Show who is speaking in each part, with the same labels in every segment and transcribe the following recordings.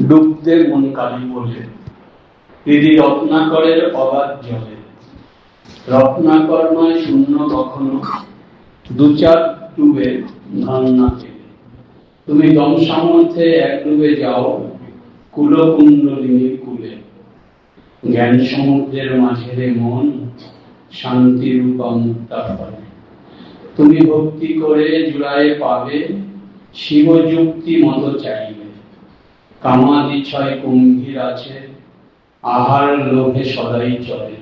Speaker 1: ডুবতে মন কালি বলে দিদি রত্নাকরের অবাধ জলে। রত্নাকর নয় শূন্য কখনো, দু চার ডুবে ধান না পেলে। তুমি দম সামর্থ্যে এক ডুবে যাও কুলকুণ্ডলিনীর কুলে। জ্ঞান সমুদ্রের মাঝেরে মন শান্তির মুক্তা ফলে। তুমি ভক্তি করে জুড়ায়ে পাবে শিবযুক্তি মতো চাইবে। কামাদি ছয় কুম্ভীর আছে আহার লোভে সদাই চলে।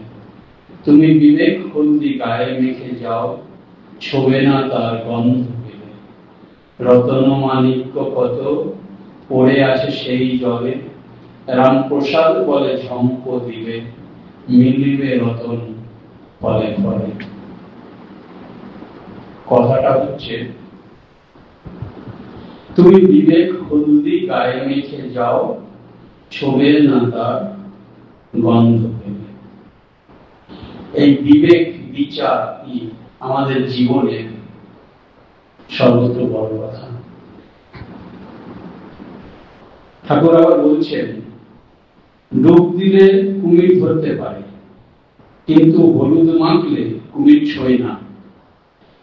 Speaker 1: তুমি বিবেক হলদি গায়ে মেখে যাও ছোবে না তার গন্ধ পেলে। রতন মাণিক্য কত পড়ে আছে সেই জলে। রামপ্রসাদ বলে ঝম্প দিবে মিলিবে রতন ফলে ফলে। কথাটা হচ্ছে তুমি বিবেক হলদি গায়ে মেখে যাও ছোবে না তার গন্ধ পেলে। এই বিবেক বিচার আমাদের জীবনের সর্বত্র বড় কথা। ঠাকুর আবার বলছেন ডুব দিলে কুমির ধরতে পারে, কিন্তু হলুদ মাখলে কুমির ছোঁয় না।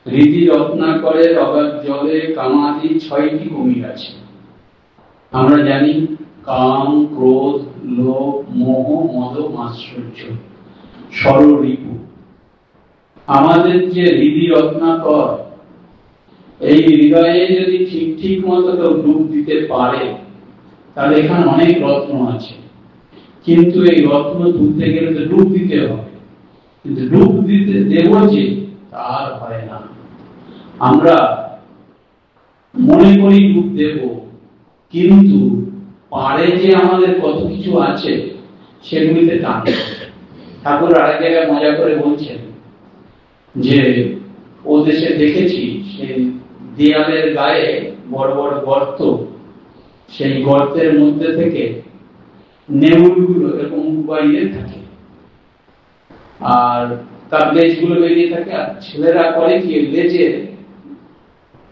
Speaker 1: হৃদি রত্নাকরের অগাধ জলে কামাদি ছয়টি কুমির আছে। আমরা জানি কাম, ক্রোধ, লোভ, মোহ, মদ, মাৎসর্য, ষড়রিপু। আমাদের যে হৃদি রত্নাকর, এই হৃদয়ে যদি ঠিক ঠিক মতো কেউ ডুব দিতে পারে তাহলে এখানে অনেক রত্ন আছে। কিন্তু এই রত্ন তুলতে গেলে তো ডুব দিতে হবে, কিন্তু ডুব দিতে দেব যে তার হয় না। আমরা মনে করি ডুব দেব, কিন্তু পারে যে আমাদের কত কিছু আছে সেগুলিতে টান। ঠাকুর আরেক জায়গায় মজা করে বলছেন যে ও দেশে দেখেছি সেই দেয়ালের গায়ে বড় বড় গর্ত, সেই গর্তের মধ্যে থেকে নেউলগুলো এরকম বাইরে থাকে আর তার লেজগুলো বেরিয়ে থাকে। আর ছেলেরা করে কি লেজে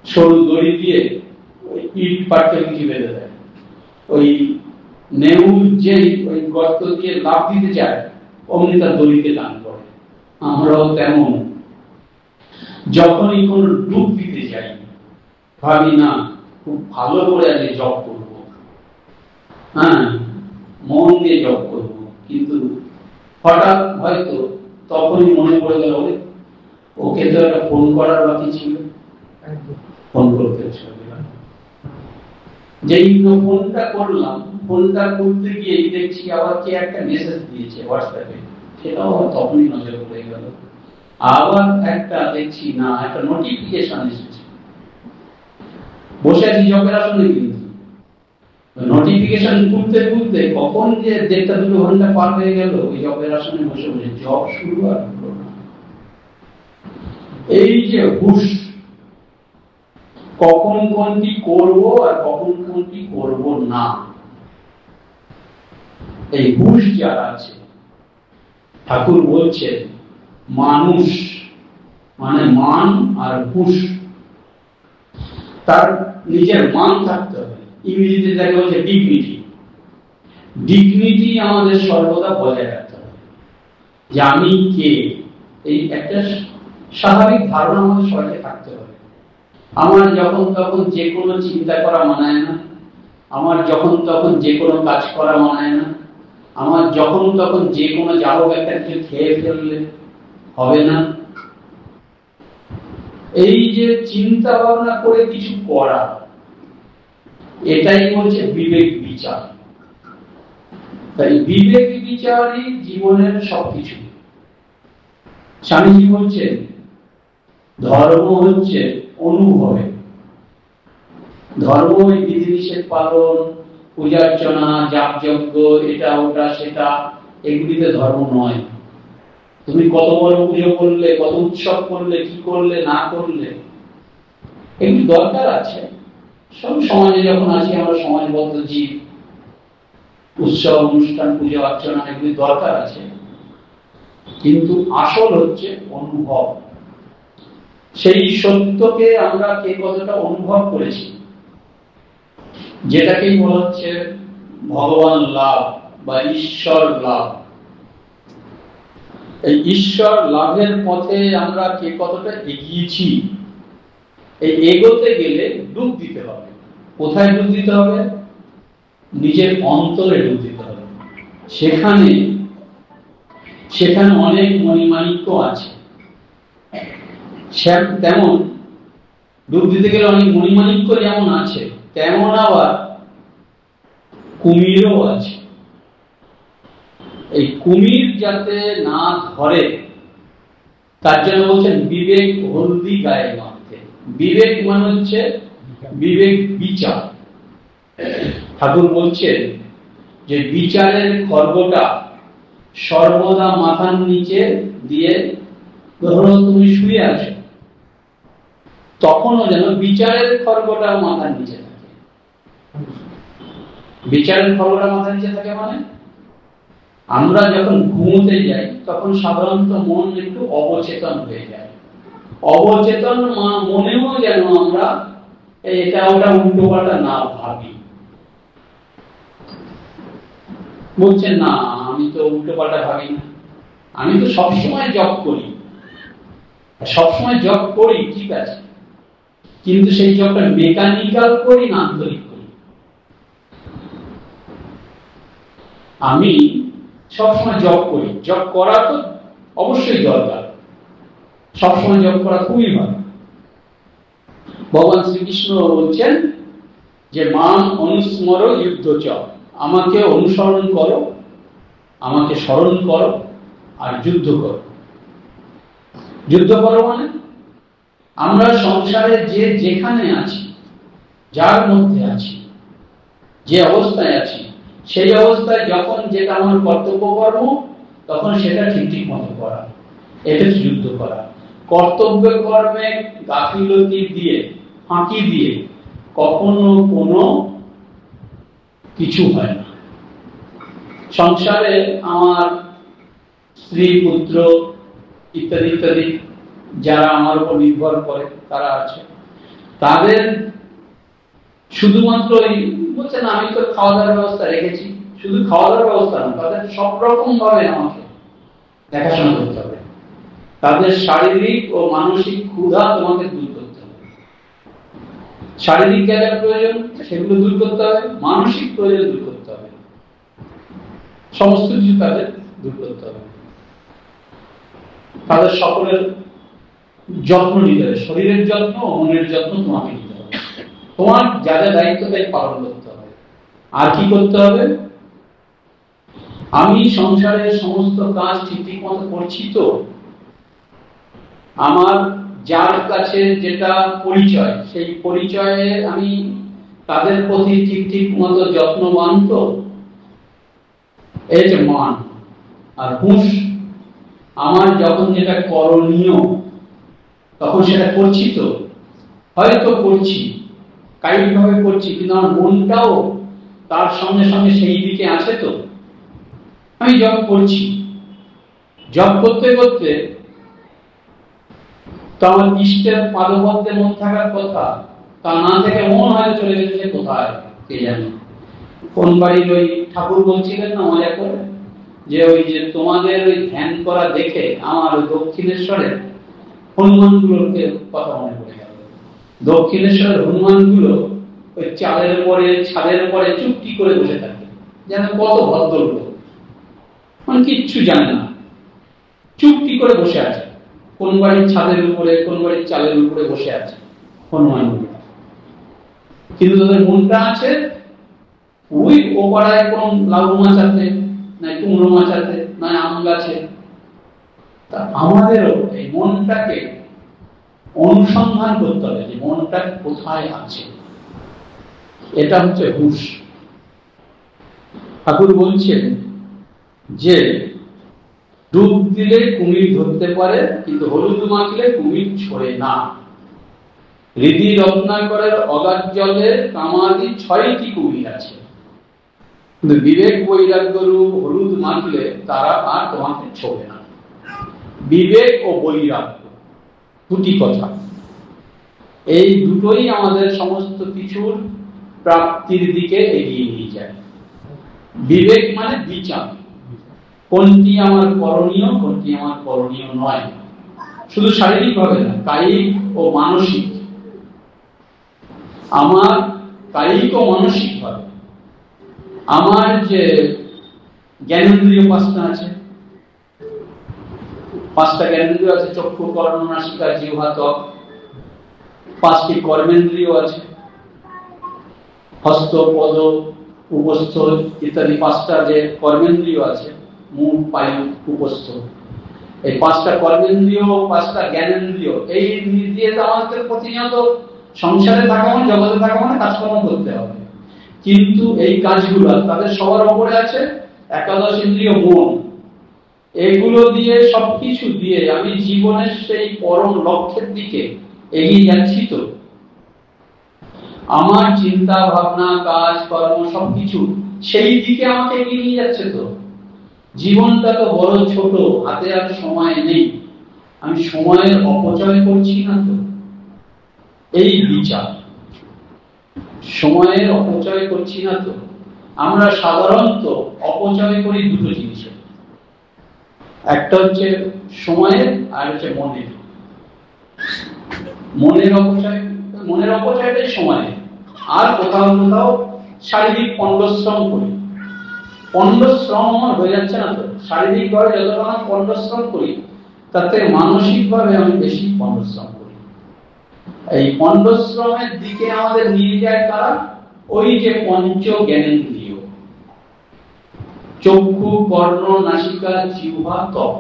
Speaker 1: সরু দড়ি দিয়ে ওই ইট পাটকে কিছু বেঁধে দেয়। ওই নেউল যেই ওই গর্ত দিয়ে লাফ দিতে চায় অমনি তার দড়িকে টান করে। আমরাও তেমন যখনই কোন ডুব দিতে যাই ভাবি না খুব ভালো করে আগে জব করব, হ্যাঁ মন দিয়ে জব করব, কিন্তু হঠাৎ হয়তো তখনই মনে পড়ে গেল ওকে তো একটা ফোন করার বাকি ছিল, ফোন করতে যেই ফোনটা করলাম, ফোনটা করতে গিয়ে দেখছি আবার কে একটা মেসেজ দিয়েছে হোয়াটসঅ্যাপে, সেটাও তখনই নজরে পড়ে গেল। আবার একটা দেখছি না একটা নোটিফিকেশন এসেছে, বসে আছি জবের আসলে, কিন্তু নোটিফিকেশন খুলতে খুলতে কখন যে 1.5-2 ঘন্টা পার হয়ে গেল ওই জবের আসনে বসে বসে জব শুরু আর হলো না। এই যে হুশ, কখন কোনটি করব আর কখন কোনটি করব না, এই হুশ যারা আছে, ঠাকুর বলছেন মানুষ মানে মান আর হুশ, তার নিজের মান থাকতে হবে। ইংরেজিতে যাকে বলছে ডিগনিটি। ডিগনিটি আমাদের সর্বদা বজায় রাখতে হবে যে আমি কে, এই একটা স্বাভাবিক ধারণা আমাদের সবাইকে থাকতে হবে। আমার যখন তখন যে কোনো চিন্তা করা মানায় না, আমার যখন তখন যে কোনো কাজ করা মানায় না, আমার যখন তখন যে কোনো যাবো একটা কিছু খেয়ে ফেললে হবে না। এই যে চিন্তা ভাবনা করে কিছু করা, এটাই হচ্ছে বিবেক বিচার। তাই বিবেক বিচারই জীবনের সবকিছু। স্বামীজি বলছেন ধর্ম হচ্ছে অনুভবে। ধর্ম ওই বিধিনিষেধ পালন, পূজা অর্চনা, জাপ যজ্ঞ, এটা ওটা সেটা, এগুলিতে ধর্ম নয়। তুমি কত বড় পুজো করলে, কত উৎসব করলে, কি করলে না করলে, এগুলি দরকার আছে। সব সমাজে যখন আছি আমরা সমাজবদ্ধ জীব, উৎসব অনুষ্ঠান পূজা অর্চনা এগুলি দরকার আছে, কিন্তু আসল হচ্ছে অনুভব। সেই সত্যকে আমরা কে কতটা অনুভব করেছি, যেটাকেই বলা হচ্ছে ভগবান লাভ বা ঈশ্বর লাভ। এই ঈশ্বর লাভের পথে আমরা কে কতটা এগিয়েছি, এই এগোতে গেলে ডুব দিতে হবে। কোথায় ডুব দিতে হবে? নিজের অন্তরে ডুব দিতে হবে। সেখানে অনেক মণিমাণিক্য আছে। তেমন ডুব দিতে গেলে অনেক মণিমাণিক্য যেমন আছে, তেমন আবার কুমিরও আছে। এই কুমির যাতে না ধরে তার জন্য বলছেন বিবেক হলদি গায়ে মাখতে। বিবেক মানে হচ্ছে বিবেক, বিচার। ঠাকুর বলছেন যে বিচারের খর্বটা সর্বদা মাথার নিচে দিয়ে, ধরো তুমি শুয়ে আছো, তখনও যেন বিচারের খর্বটা মাথার নিচে থাকে। বিচারের খর্বটা মাথার নিচে থাকে মানে আমরা যখন ঘুমোতে যাই তখন সাধারণত মন একটু অবচেতন হয়ে যায়। অবচেতন মনেও যেন আমরা এটা ওটা উল্টো পাল্টা না ভাবি। বলছেন না, আমি তো উল্টো পাল্টা ভাবি না, আমি তো সবসময় জব করি। সবসময় জব করি, ঠিক আছে, কিন্তু সেই জবটা মেকানিক্যাল করি না আন্তরিক করি। আমি সবসময় জব করি, জব করা তো অবশ্যই দরকার, সবসময় জব করা খুবই ভালো। ভগবান শ্রীকৃষ্ণ বলছেন যে মাম অনুস্মর যুদ্ধ চ, আমাকে অনুসরণ করো, আমাকে স্মরণ করো আর যুদ্ধ করো। যুদ্ধ করো মানে আমরা সংসারে যে যেখানে আছি, যার মধ্যে আছি, যে অবস্থায় আছি, সেই অবস্থায় যখন যেটা আমার কর্তব্য কর্ম, তখন সেটা ঠিক মতো করা, এটা যুদ্ধ করা। কর্তব্য কর্মে গাফিলতি দিয়ে, ফাঁকি দিয়ে কখনো কোনো কিছু হয় না। সংসারে আমার স্ত্রী, পুত্র ইত্যাদি ইত্যাদি যারা আমার উপর নির্ভর করে তারা আছে, তাদের শুধুমাত্র বলছেন আমি তো খাওয়া দাওয়ার ব্যবস্থা রেখেছি, শুধু খাওয়া দাওয়ার ব্যবস্থা না, তাদের সব রকম ভাবে আমাকে দেখাশোনা করতে হবে। তাদের শারীরিক ও মানসিক ক্ষুধা তোমাকে দূর করতে হবে। শারীরিক যা যা প্রয়োজন সেগুলো দূর করতে হবে, মানসিক প্রয়োজন দূর করতে হবে, সমস্ত কিছু তাদের দূর করতে হবে। তাদের সকলের যত্ন নিতে হবে, শরীরের যত্ন ও মনের যত্ন তোমাকে নিতে হবে। তোমার যা যা দায়িত্ব তাই পালন করতে হবে। আর কি করতে হবে? আমি সংসারের সমস্ত কাজ ঠিক মতো করছি তো, আমার যার কাছে যেটা পরিচয়, সেই পরিচয়ে আমি তাদের প্রতি ঠিক মতো যত্নবান তো, এই যে মান। আর হুঁশ, আমার যখন যেটা করণীয় তখন সেটা করছি তো, হয়তো করছি কায়িকভাবে করছি, কিন্তু আমার মনটাও তার সঙ্গে সঙ্গে সেই দিকে আছে তো। আমি জব করছি, জব করতে করতে তো আমার ইষ্টের পাদপদ্মে মন থাকার কথা, তা না থেকে মন হয়তো চলে গেছে কোথায় কে জানে। কোন বাড়ির ওই ঠাকুর বলছিলেন না মজা করে, যে ওই যে তোমাদের ওই ধ্যান করা দেখে আমার ওই দক্ষিণেশ্বরের হনুমানগুলোকে কথা মনে পড়ে গেল। দক্ষিণেশ্বরের হনুমানগুলো ওই চালের উপরে, ছাদের উপরে চুপটি করে বসে থাকে, যেন কত ভদ্রলোক, মানে কিচ্ছু জানে না, চুপটি করে বসে আছে। কোন বাড়ির ছাদের উপরে, কোন বাড়ির চালের উপরে বসে আছে হনুমানগুলো, কিন্তু তাদের মনটা আছে ওই ও পাড়ায় কোন লাউ মাছ আছে, না কুমড়ো মাছ আছে, না আম গাছে। তা আমাদেরও এই মনটাকে অনুসন্ধান করতে হবে যে মনটা কোথায় আছে। এটা হচ্ছে হুঁশ। ঠাকুর বলছেন যে ডুব দিলে কুমির ধরতে পারে, কিন্তু হলুদ মাখলে কুমির ছড়ে না। হৃদি রত্নাকরের অগাধ জলে কামাদি 6টি কুমির আছে, কিন্তু বিবেক বৈরাগ্য রূপ হলুদ মাখলে তারা আর তোমাকে ছোঁবে না। বিবেক ও বৈরাগ্য দুটি কথা, এই দুটোই আমাদের সমস্ত কিছুর প্রাপ্তির দিকে এগিয়ে নিয়ে যায়। বিবেক মানে বিচার, কোনটি আমার করণীয়, কোনটি আমার করণীয় নয়। শুধু শারীরিক ভাবে না, কায়িক ও মানসিক। আমার কায়িক ও মানসিক ভাবে আমার যে জ্ঞানেন্দ্রিয় পাঁচটা আছে, পাঁচটা জ্ঞানেন্দ্রিয় আছে, চক্ষু, কর্ণ, নাসিকা, জিহ্বা, ত্বক। পাঁচটি কর্মেন্দ্রিয় আছে, হস্ত, পদ, উপস্থ ইত্যাদি। পাঁচটা যে কর্মেন্দ্রিয় আছে, মুখ, পায়ু, উপস্থ। এই পাঁচটা কর্মেন্দ্রিয়, পাঁচটা জ্ঞানেন্দ্রিয়, এই দিয়ে আমাদের প্রতিনিয়ত সংসারে থাকা মানে, জগতে থাকা মানে কাজকর্ম করতে হবে। কিন্তু এই কাজগুলো তাদের সবার উপরে আছে একাদশ ইন্দ্রিয়, মন। এগুলো দিয়ে, সবকিছু দিয়ে আমি জীবনের সেই পরম লক্ষ্যের দিকে এগিয়ে যাচ্ছি তো? আমার চিন্তা ভাবনা, কাজ কর্ম সবকিছু সেই দিকে আমাকে এগিয়ে নিয়ে যাচ্ছে তো? জীবনটা তো বড় ছোট, হাতে আর সময় নেই, আমি সময়ের অপচয় করছি না তো? এই বিচার, সময়ের অপচয় করছি না তো? আমরা সাধারণত অপচয় করি দুটো জিনিসের, একটা হচ্ছে সময়ের, আর হচ্ছে মনের। মনের অপচয়, মনের অপচয়টাই সময়ের। আর কোথাও কোথাও শারীরিক পণ্ডশ্রম করি। পণ্ডশ্রম আমার হয়ে যাচ্ছে না তো? শারীরিক ভাবে যতটা আমি পণ্ডশ্রম করি, তাতে মানসিক ভাবে আমি বেশি পণ্ডশ্রম করি। এই পণ্ডশ্রমের দিকে আমাদের নিয়ে যায় তারা ওই যে পঞ্চ জ্ঞানেন্দ্রিয়, চক্ষু, কর্ণ, নাসিকা, জিহ্বা, ত্বক।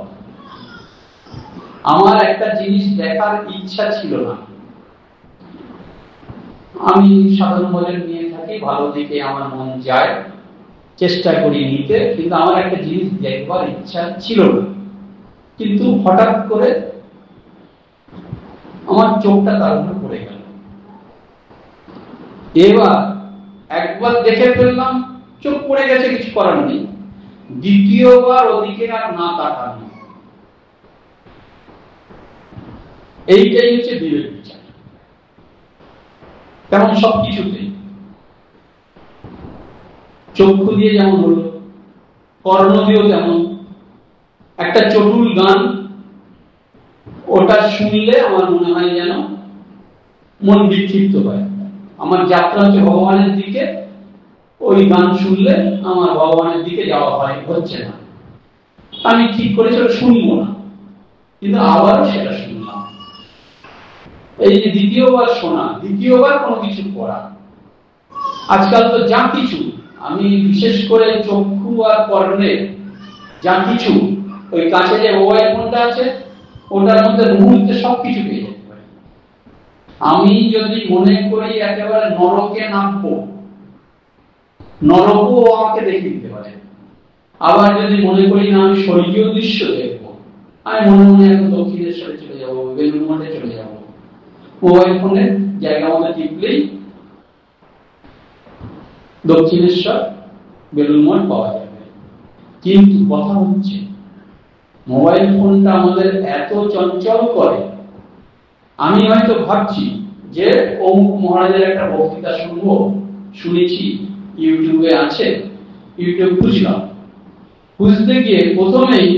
Speaker 1: আমার একটা জিনিস দেখার ইচ্ছা ছিল না, আমি সাধারণ ভোজন নিয়ে থাকি, ভালো দিকে আমার মন যায়, চেষ্টা করি নিতে, কিন্তু আমার একটা জিনিস দেখবার ইচ্ছা ছিল না। কিন্তু হঠাৎ করে আমার চোখটা তার উপর পড়ে গেল। এবার একবার দেখে ফেললাম, চোখ পড়ে গেছে, কিছু করার নেই। দ্বিতীয়বার ওদিকে আর না তাকানো, এইটাই হচ্ছে বিবেক বিচার। তেমন সবকিছুতেই, চক্ষু দিয়ে যেমন হলো, কর্ণ দিয়েও তেমন। একটা চটুল গান, ওটা শুনলে আমার মনে হয় যেন মন বিক্ষিপ্ত হয়। আমার যাত্রা হচ্ছে ভগবানের দিকে, ওই গান শুনলে আমার ভগবানের দিকে যাওয়া হচ্ছে না। আমি ঠিক করেছি শুনবো না, কিন্তু আবারও সেটা শুনলাম। এই যে দ্বিতীয়বার শোনা, দ্বিতীয়বার কোনো কিছু করা। আজকাল তো যা কিছু, আমি বিশেষ করে চক্ষু আর কর্ণে যা কিছু, ওই কাছে যে মোবাইল ফোনটা আছে, ওটার মধ্যে মুহূর্তে সবকিছু পেয়ে যেতে পারি। আমি যদি মনে করি একেবারে নরকে নামবো, নরকও আমাকে দেখে দিতে পারে। আবার যদি মনে করি না আমি স্বর্গীয় দৃশ্য দেখবো, আমি মনে মনে এখন দক্ষিণেশ্বরে চলে যাবো, বেলুড় মঠে চলে যাবো। মোবাইল ফোনের জায়গা মধ্যে টিপলেই দক্ষিণেশ্বর, বেলুড় মঠ পাওয়া যাবে। কিন্তু কথা হচ্ছে, মোবাইল ফোনটা আমাদের এত চঞ্চল করে, আমি হয়তো ভাবছি যে অমুক মহারাজের একটা বক্তৃতা শুনবো, শুনেছি ইউটিউবে আছে, ইউটিউব খুঁজলাম। খুঁজতে গিয়ে প্রথমেই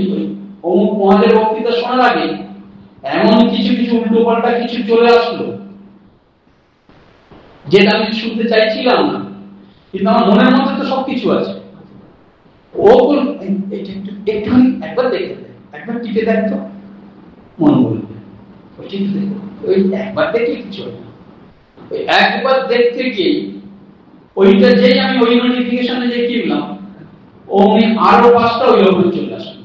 Speaker 1: অমুক মহারাজের বক্তৃতা শোনার আগে এমন কিছু কিছু উল্টো পাল্টা কিছু চলে আসলো, যেটা আমি শুনতে চাইছিলাম না, কিন্তু আমার মনের মধ্যে তো সবকিছু আছে। ও একটুখানি একবার দেখে, একবার টিপে দেখতো, মন বলবে ওই একবার দেখে কিছু হয় না। ওই একবার দেখতে গিয়ে ওইটা যেই আমি ওই নোটিফিকেশনে যে টিপলাম, অমনি আরো 5টা ওই ওপরে চলে আসলো।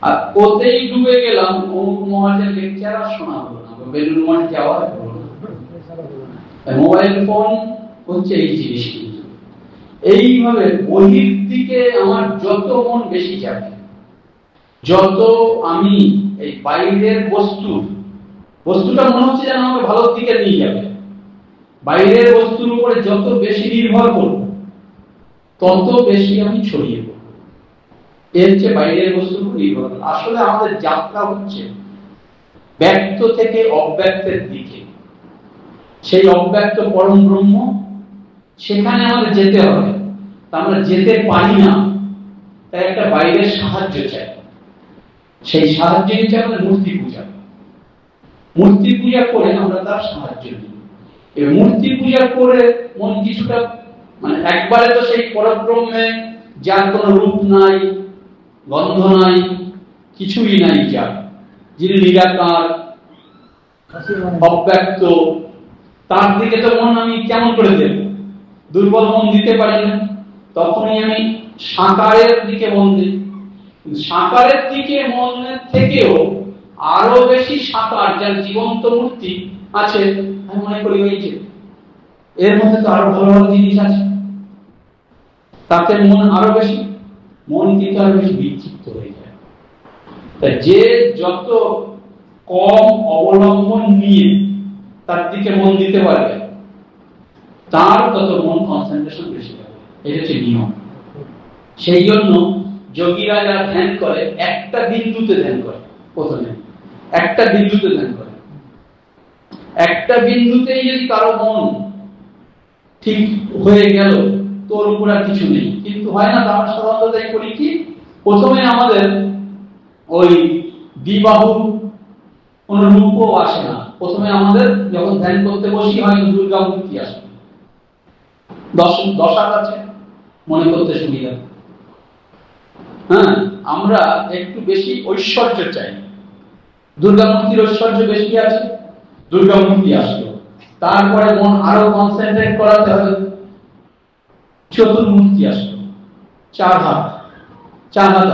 Speaker 1: আর ওতেই ডুবে গেলাম, অমুক মহারাজের লেকচার আর শোনা হলো না, বেলুড় মঠ যাওয়া হলো না। মোবাইল ফোন হচ্ছে এই জিনিস। কিন্তু এইভাবে বহির দিকে আমার যত মন বেশি যাবে, যত আমি এই বাইরের বস্তুটা মনে হচ্ছে যেন আমাকে ভালোর দিকে নিয়ে যাবে, বাইরের বস্তুর উপরে যত বেশি নির্ভর করব, তত বেশি আমি ছড়িয়ে পড়ব। এর হচ্ছে বাইরের বস্তুর উপর নির্ভর। আসলে আমাদের যাত্রা হচ্ছে ব্যক্ত থেকে অব্যক্তের দিকে। সেই অব্যক্ত পরম ব্রহ্ম, সেখানে আমাদের যেতে হবে। তা আমরা যেতে পারি না, তাই একটা বাইরের সাহায্য চাই। সেই সাহায্য নিতে আমাদের মূর্তি পূজা। মূর্তি পূজা করে আমরা তার সাহায্য নিই। এই মূর্তি পূজা করে মন কিছুটা মানে একবারে তো সেই পরব্রহ্মে যার কোনো রূপ নাই, গন্ধ নাই, কিছুই নাই, যার যিনি নিরাকার অব্যক্ত, তার দিকে তো মন আমি কেমন করে দেব? দুর্বল মন দিতে পারি না। তখনই আমি সাকারের দিকে মন দিই। সাকারের দিকে মনের থেকেও আরো বেশি সাকার যার জীবন্ত মূর্তি আছে, আমি মনে করি ওই যে এর মধ্যে তো আরো ভালো ভালো জিনিস আছে, তাতে মন আরো বেশি, মন কিন্তু আরো বেশি বিক্ষিপ্ত হয়ে যায়। তাই যে যত কম অবলম্বন নিয়ে তার দিকে মন দিতে পারবে, তার তত মন কনসেন্ট্রেশন বেশি হবে। এটা হচ্ছে নিয়ম। সেই জন্য যোগীরা যারা ধ্যান করে একটা বিন্দুতে ধ্যান করে, প্রথমে একটা বিন্দুতে ধ্যান করে। একটা বিন্দুতেই যদি কারো মন ঠিক হয়ে গেল, তোর উপর আর কিছু নেই। কিন্তু হয় না, আমরা সাধারণত তাই করি কি, প্রথমে আমাদের ওই দ্বিবাহু কোন রূপও আসে না। প্রথমে আমাদের যখন ধ্যান করতে বসি হয়তো দুর্গা মূর্তি আসে, দশা আছে মনে করতে সুবিধা। হ্যাঁ, আমরা একটু বেশি ঐশ্বর্য চাই। দুর্গা মূর্তির ঐশ্বর্য বেশি আছে, দুর্গা মূর্তি আসলো। তারপরে মন আরো কনসেন্ট্রেট করাতে হবে, চতুর্মূর্তি আসলো, চার হাত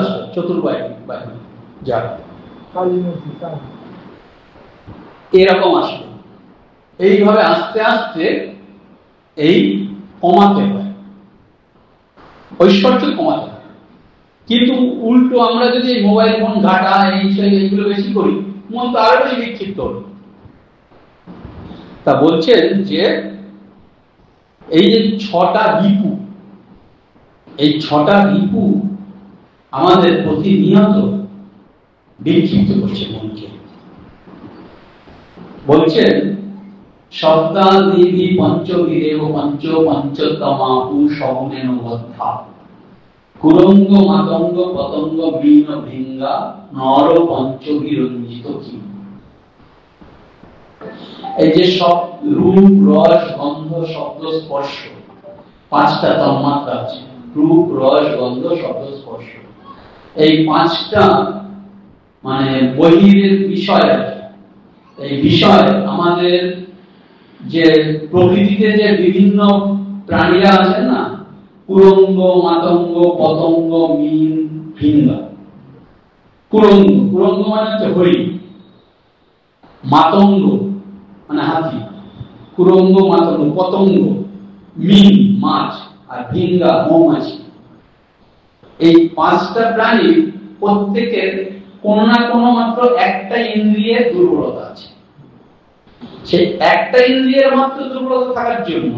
Speaker 1: আসলো, চতুর্বাহী যা এরকম আসলো। এইভাবে আস্তে আস্তে এই কমাতে হয়, ঐশ্বর্য কমাতে হয়। কিন্তু উল্টো আমরা যদি মোবাইল ফোন ঘাটা এইগুলো বেশি করি, মন তো আরো বেশি বিক্ষিপ্ত হবে। তা বলছেন যে এই যে ছটা রিপু, এই ছটা রিপু আমাদের প্রতিনিয়ত বিক্ষিপ্ত করছে মনকে। বলছেন শব্দাদিবি পঞ্চবীরেব পঞ্চ পঞ্চতমাহু সমনেন বদ্ধা কুরঙ্গ মাতঙ্গ পতঙ্গ বীণ ভিঙ্গা নর পঞ্চবীরঞ্জিত কি। এই যে সব রূপ রস গন্ধ শব্দ স্পর্শ, পাঁচটা তন্মাত্রা আছে, রূপ রস গন্ধ শব্দ স্পর্শ। এই পাঁচটা মানে বহিরের বিষয় আছে। এই বিষয় আমাদের যে প্রকৃতিতে যে বিভিন্ন প্রাণীরা আছেন না, কুরঙ্গ মাতঙ্গ পতঙ্গ মিন ভিঙ্গা। কুরঙ্গ মানে হচ্ছে হরিণ, মাতঙ্গ মানে হাতি, কুরঙ্গ মাতঙ্গ, পতঙ্গ মিন মাছ, আর ভিঙ্গা মৌমাছি। এই পাঁচটা প্রাণী প্রত্যেকের কোন না কোন মাত্র একটা ইন্দ্রিয়ের দুর্বলতা আছে। সেই একটা ইন্দ্রিয়ের মাত্র দুর্বলতা থাকার জন্য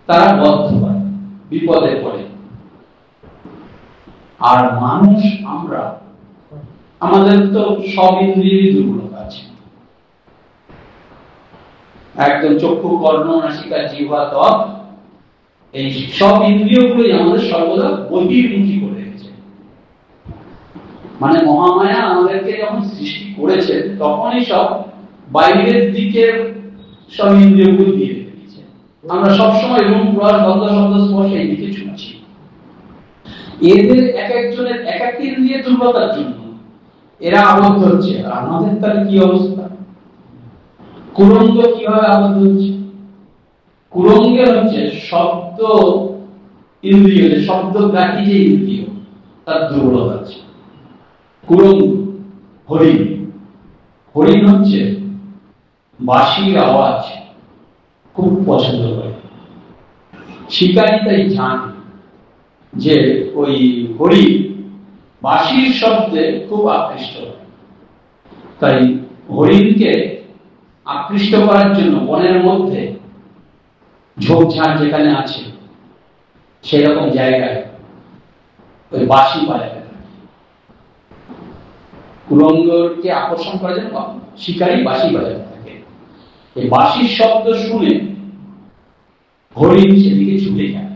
Speaker 1: তারা বদ্ধ হয়, বিপদে পড়ে। আর মানুষ আমরা, আমাদের তো সব ইন্দ্রিয়েরই দুর্বলতা আছে। একদম চক্ষু কর্ণ নাসিকা জিহ্বা ত্বক, এই সব ইন্দ্রিয়গুলোই আমাদের সর্বদা বহির্মুখী করে রেখেছে। মানে মহামায়া আমাদেরকে যখন সৃষ্টি করেছে তখনই সব বাইরের দিকে সব ইন্দ্রিয়গুলো দিয়ে রেখেছে। আমরা সবসময় রূপ রস গন্ধ শব্দ স্পর্শ এই দিকে ছুটছি। এদের এক একজনের এক এক ইন্দ্রিয় দুর্বলতার জন্য এরা আবদ্ধ হচ্ছে। আর আমাদের তার কি অবস্থা? কুরঙ্গ কিভাবে আবদ্ধ হচ্ছে? কুরঙ্গে হচ্ছে শব্দ ইন্দ্রিয়, শব্দগ্রাহী যে ইন্দ্রিয়, তার দুর্বলতা আছে। কুরঙ্গ হরিণ, হরিণ হচ্ছে বাঁশির আওয়াজ খুব পছন্দ করে। শিকারী তাই জানে যে ওই হরিণ বাঁশির শব্দে খুব আকৃষ্ট হয়। তাই হরিণকে আকৃষ্ট করার জন্য বনের মধ্যে ঝোপঝাড় যেখানে আছে সেরকম জায়গায় ওই বাঁশি বাজাতে থাকে। কুরঙ্গকে আকর্ষণ করার জন্য শিকারী বাঁশি বাজাতে থাকে। এই বাঁশির শব্দ শুনে হরিণ সেদিকে ছুটে যায়।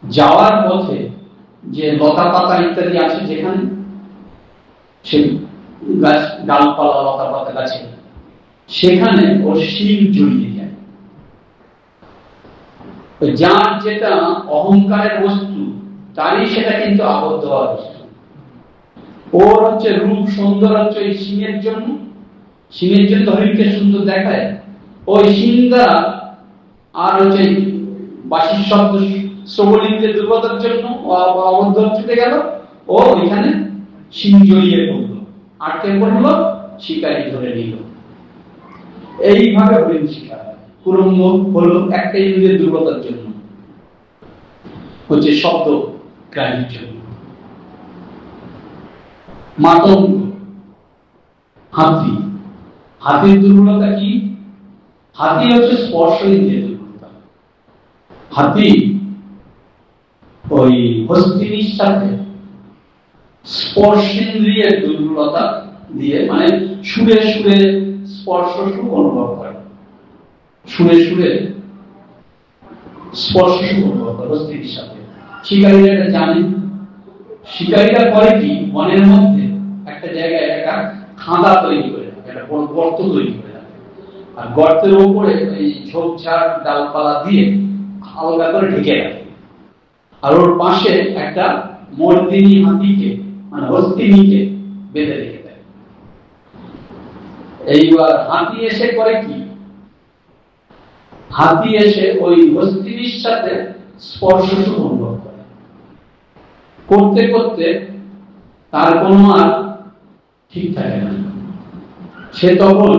Speaker 1: যাওয়ার পথে যে লতা পাতা ইত্যাদি আছে, যেখানে সেই গাছ ডালপালা লতা পাতা গাছে, সেখানে ওর শিং জড়িয়ে যায়। যার যেটা অহংকারের বস্তু, তারই সেটা কিন্তু আবদ্ধ হওয়ার বস্তু। ওর হচ্ছে রূপ সুন্দর হচ্ছে ওই শিঙের জন্য, শিঙের জন্য হরিণকে সুন্দর দেখায়, ওই শিংটা আর হচ্ছে বাসির শব্দ শ্রবণীদের দুর্বলতার জন্য আবদ্ধ হতে গেল, ও ওইখানে শিং জড়িয়ে পড়লো, আটকে পড়লো, শিকারী ধরে নিল। এইভাবে হরিণ শিকার কুরঙ্গ হলো একটা ইন্দ্রিয়ের দুর্বলতার জন্য, হচ্ছে শব্দ গ্রাহীর জন্য। মাতঙ্গ হাতি, হাতির দুর্বলতা কি? হাতি হচ্ছে স্পর্শ ইন্দ্রিয়ের দুর্বলতা। হাতি ওই হস্তিনীর সাথে স্পর্শেন্দ্রিয়ের দুর্বলতা দিয়ে, মানে সুরে সুরে স্পর্শ সুখ অনুভব করে, সুরে সুরে স্পর্শ সুখ অনুভব করে হস্তিনীর সাথে। শিকারীরা এটা জানেন। শিকারীরা করে কি, বনের মধ্যে একটা জায়গায় একটা খাঁদা তৈরি করে, একটা বড় গর্ত তৈরি করে, আর গর্তের উপরে এই ঝোপঝাড় ডালপালা দিয়ে হালকা করে ঢেকে রাখে, আর ওর পাশে একটা মর্দিনী হাতিকে, মানে হস্তিনীকে বেঁধে রেখে দেয়। এইবার হাতি এসে করে কি, হাতি এসে ওই হস্তিনীর সাথে স্পর্শ সুখ অনুভব করে, করতে করতে তার কোনো আর ঠিক থাকে না, সে তখন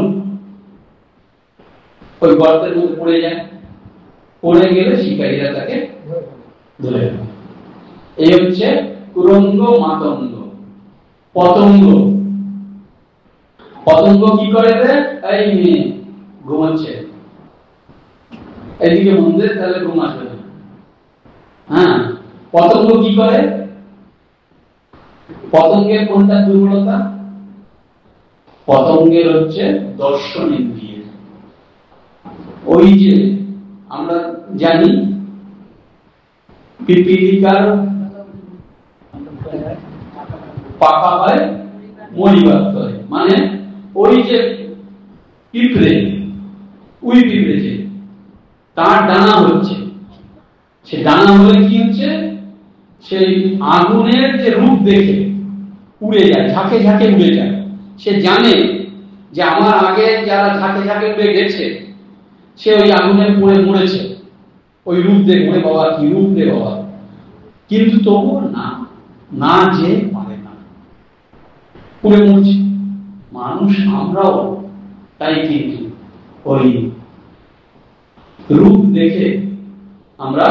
Speaker 1: ওই গর্তের মধ্যে পড়ে যায়। পড়ে গেলে শিকারীরা তাকে ধরে নেয়। এই হচ্ছে কুরঙ্গ মাতঙ্গ। পতঙ্গ, পতঙ্গ কি করে রে, এই মেয়ে ঘুমাচ্ছে, এদিকে মন্দির, তাহলে ঘুম আসবে না। হ্যাঁ, পতঙ্গ কি করে? পতঙ্গের কোনটা দুর্বলতা? পতঙ্গের হচ্ছে দর্শন ইন্দ্রিয়। ওই যে আমরা জানি পিপীলিকার পাকা হয় মরিবার তলে, মানে ওই যে পিঁপড়ে, উই পিঁপড়ে যে তার ডানা হচ্ছে, সে ডানা হলে কি হচ্ছে, সেই আগুনের যে রূপ দেখে উড়ে যায়, ঝাঁকে ঝাঁকে উড়ে যায়। সে জানে যে আমার আগে যারা ঝাঁকে ঝাঁকে উড়ে গেছে, সে ওই আগুনের পড়ে মরেছে, ওই রূপ দেখে বাবা কি রূপ রে বাবা, কিন্তু তবুও না, না যে পারে না, পুড়ে মরছে। মানুষ আমরাও তাই, কিন্তু ওই রূপ দেখে আমরা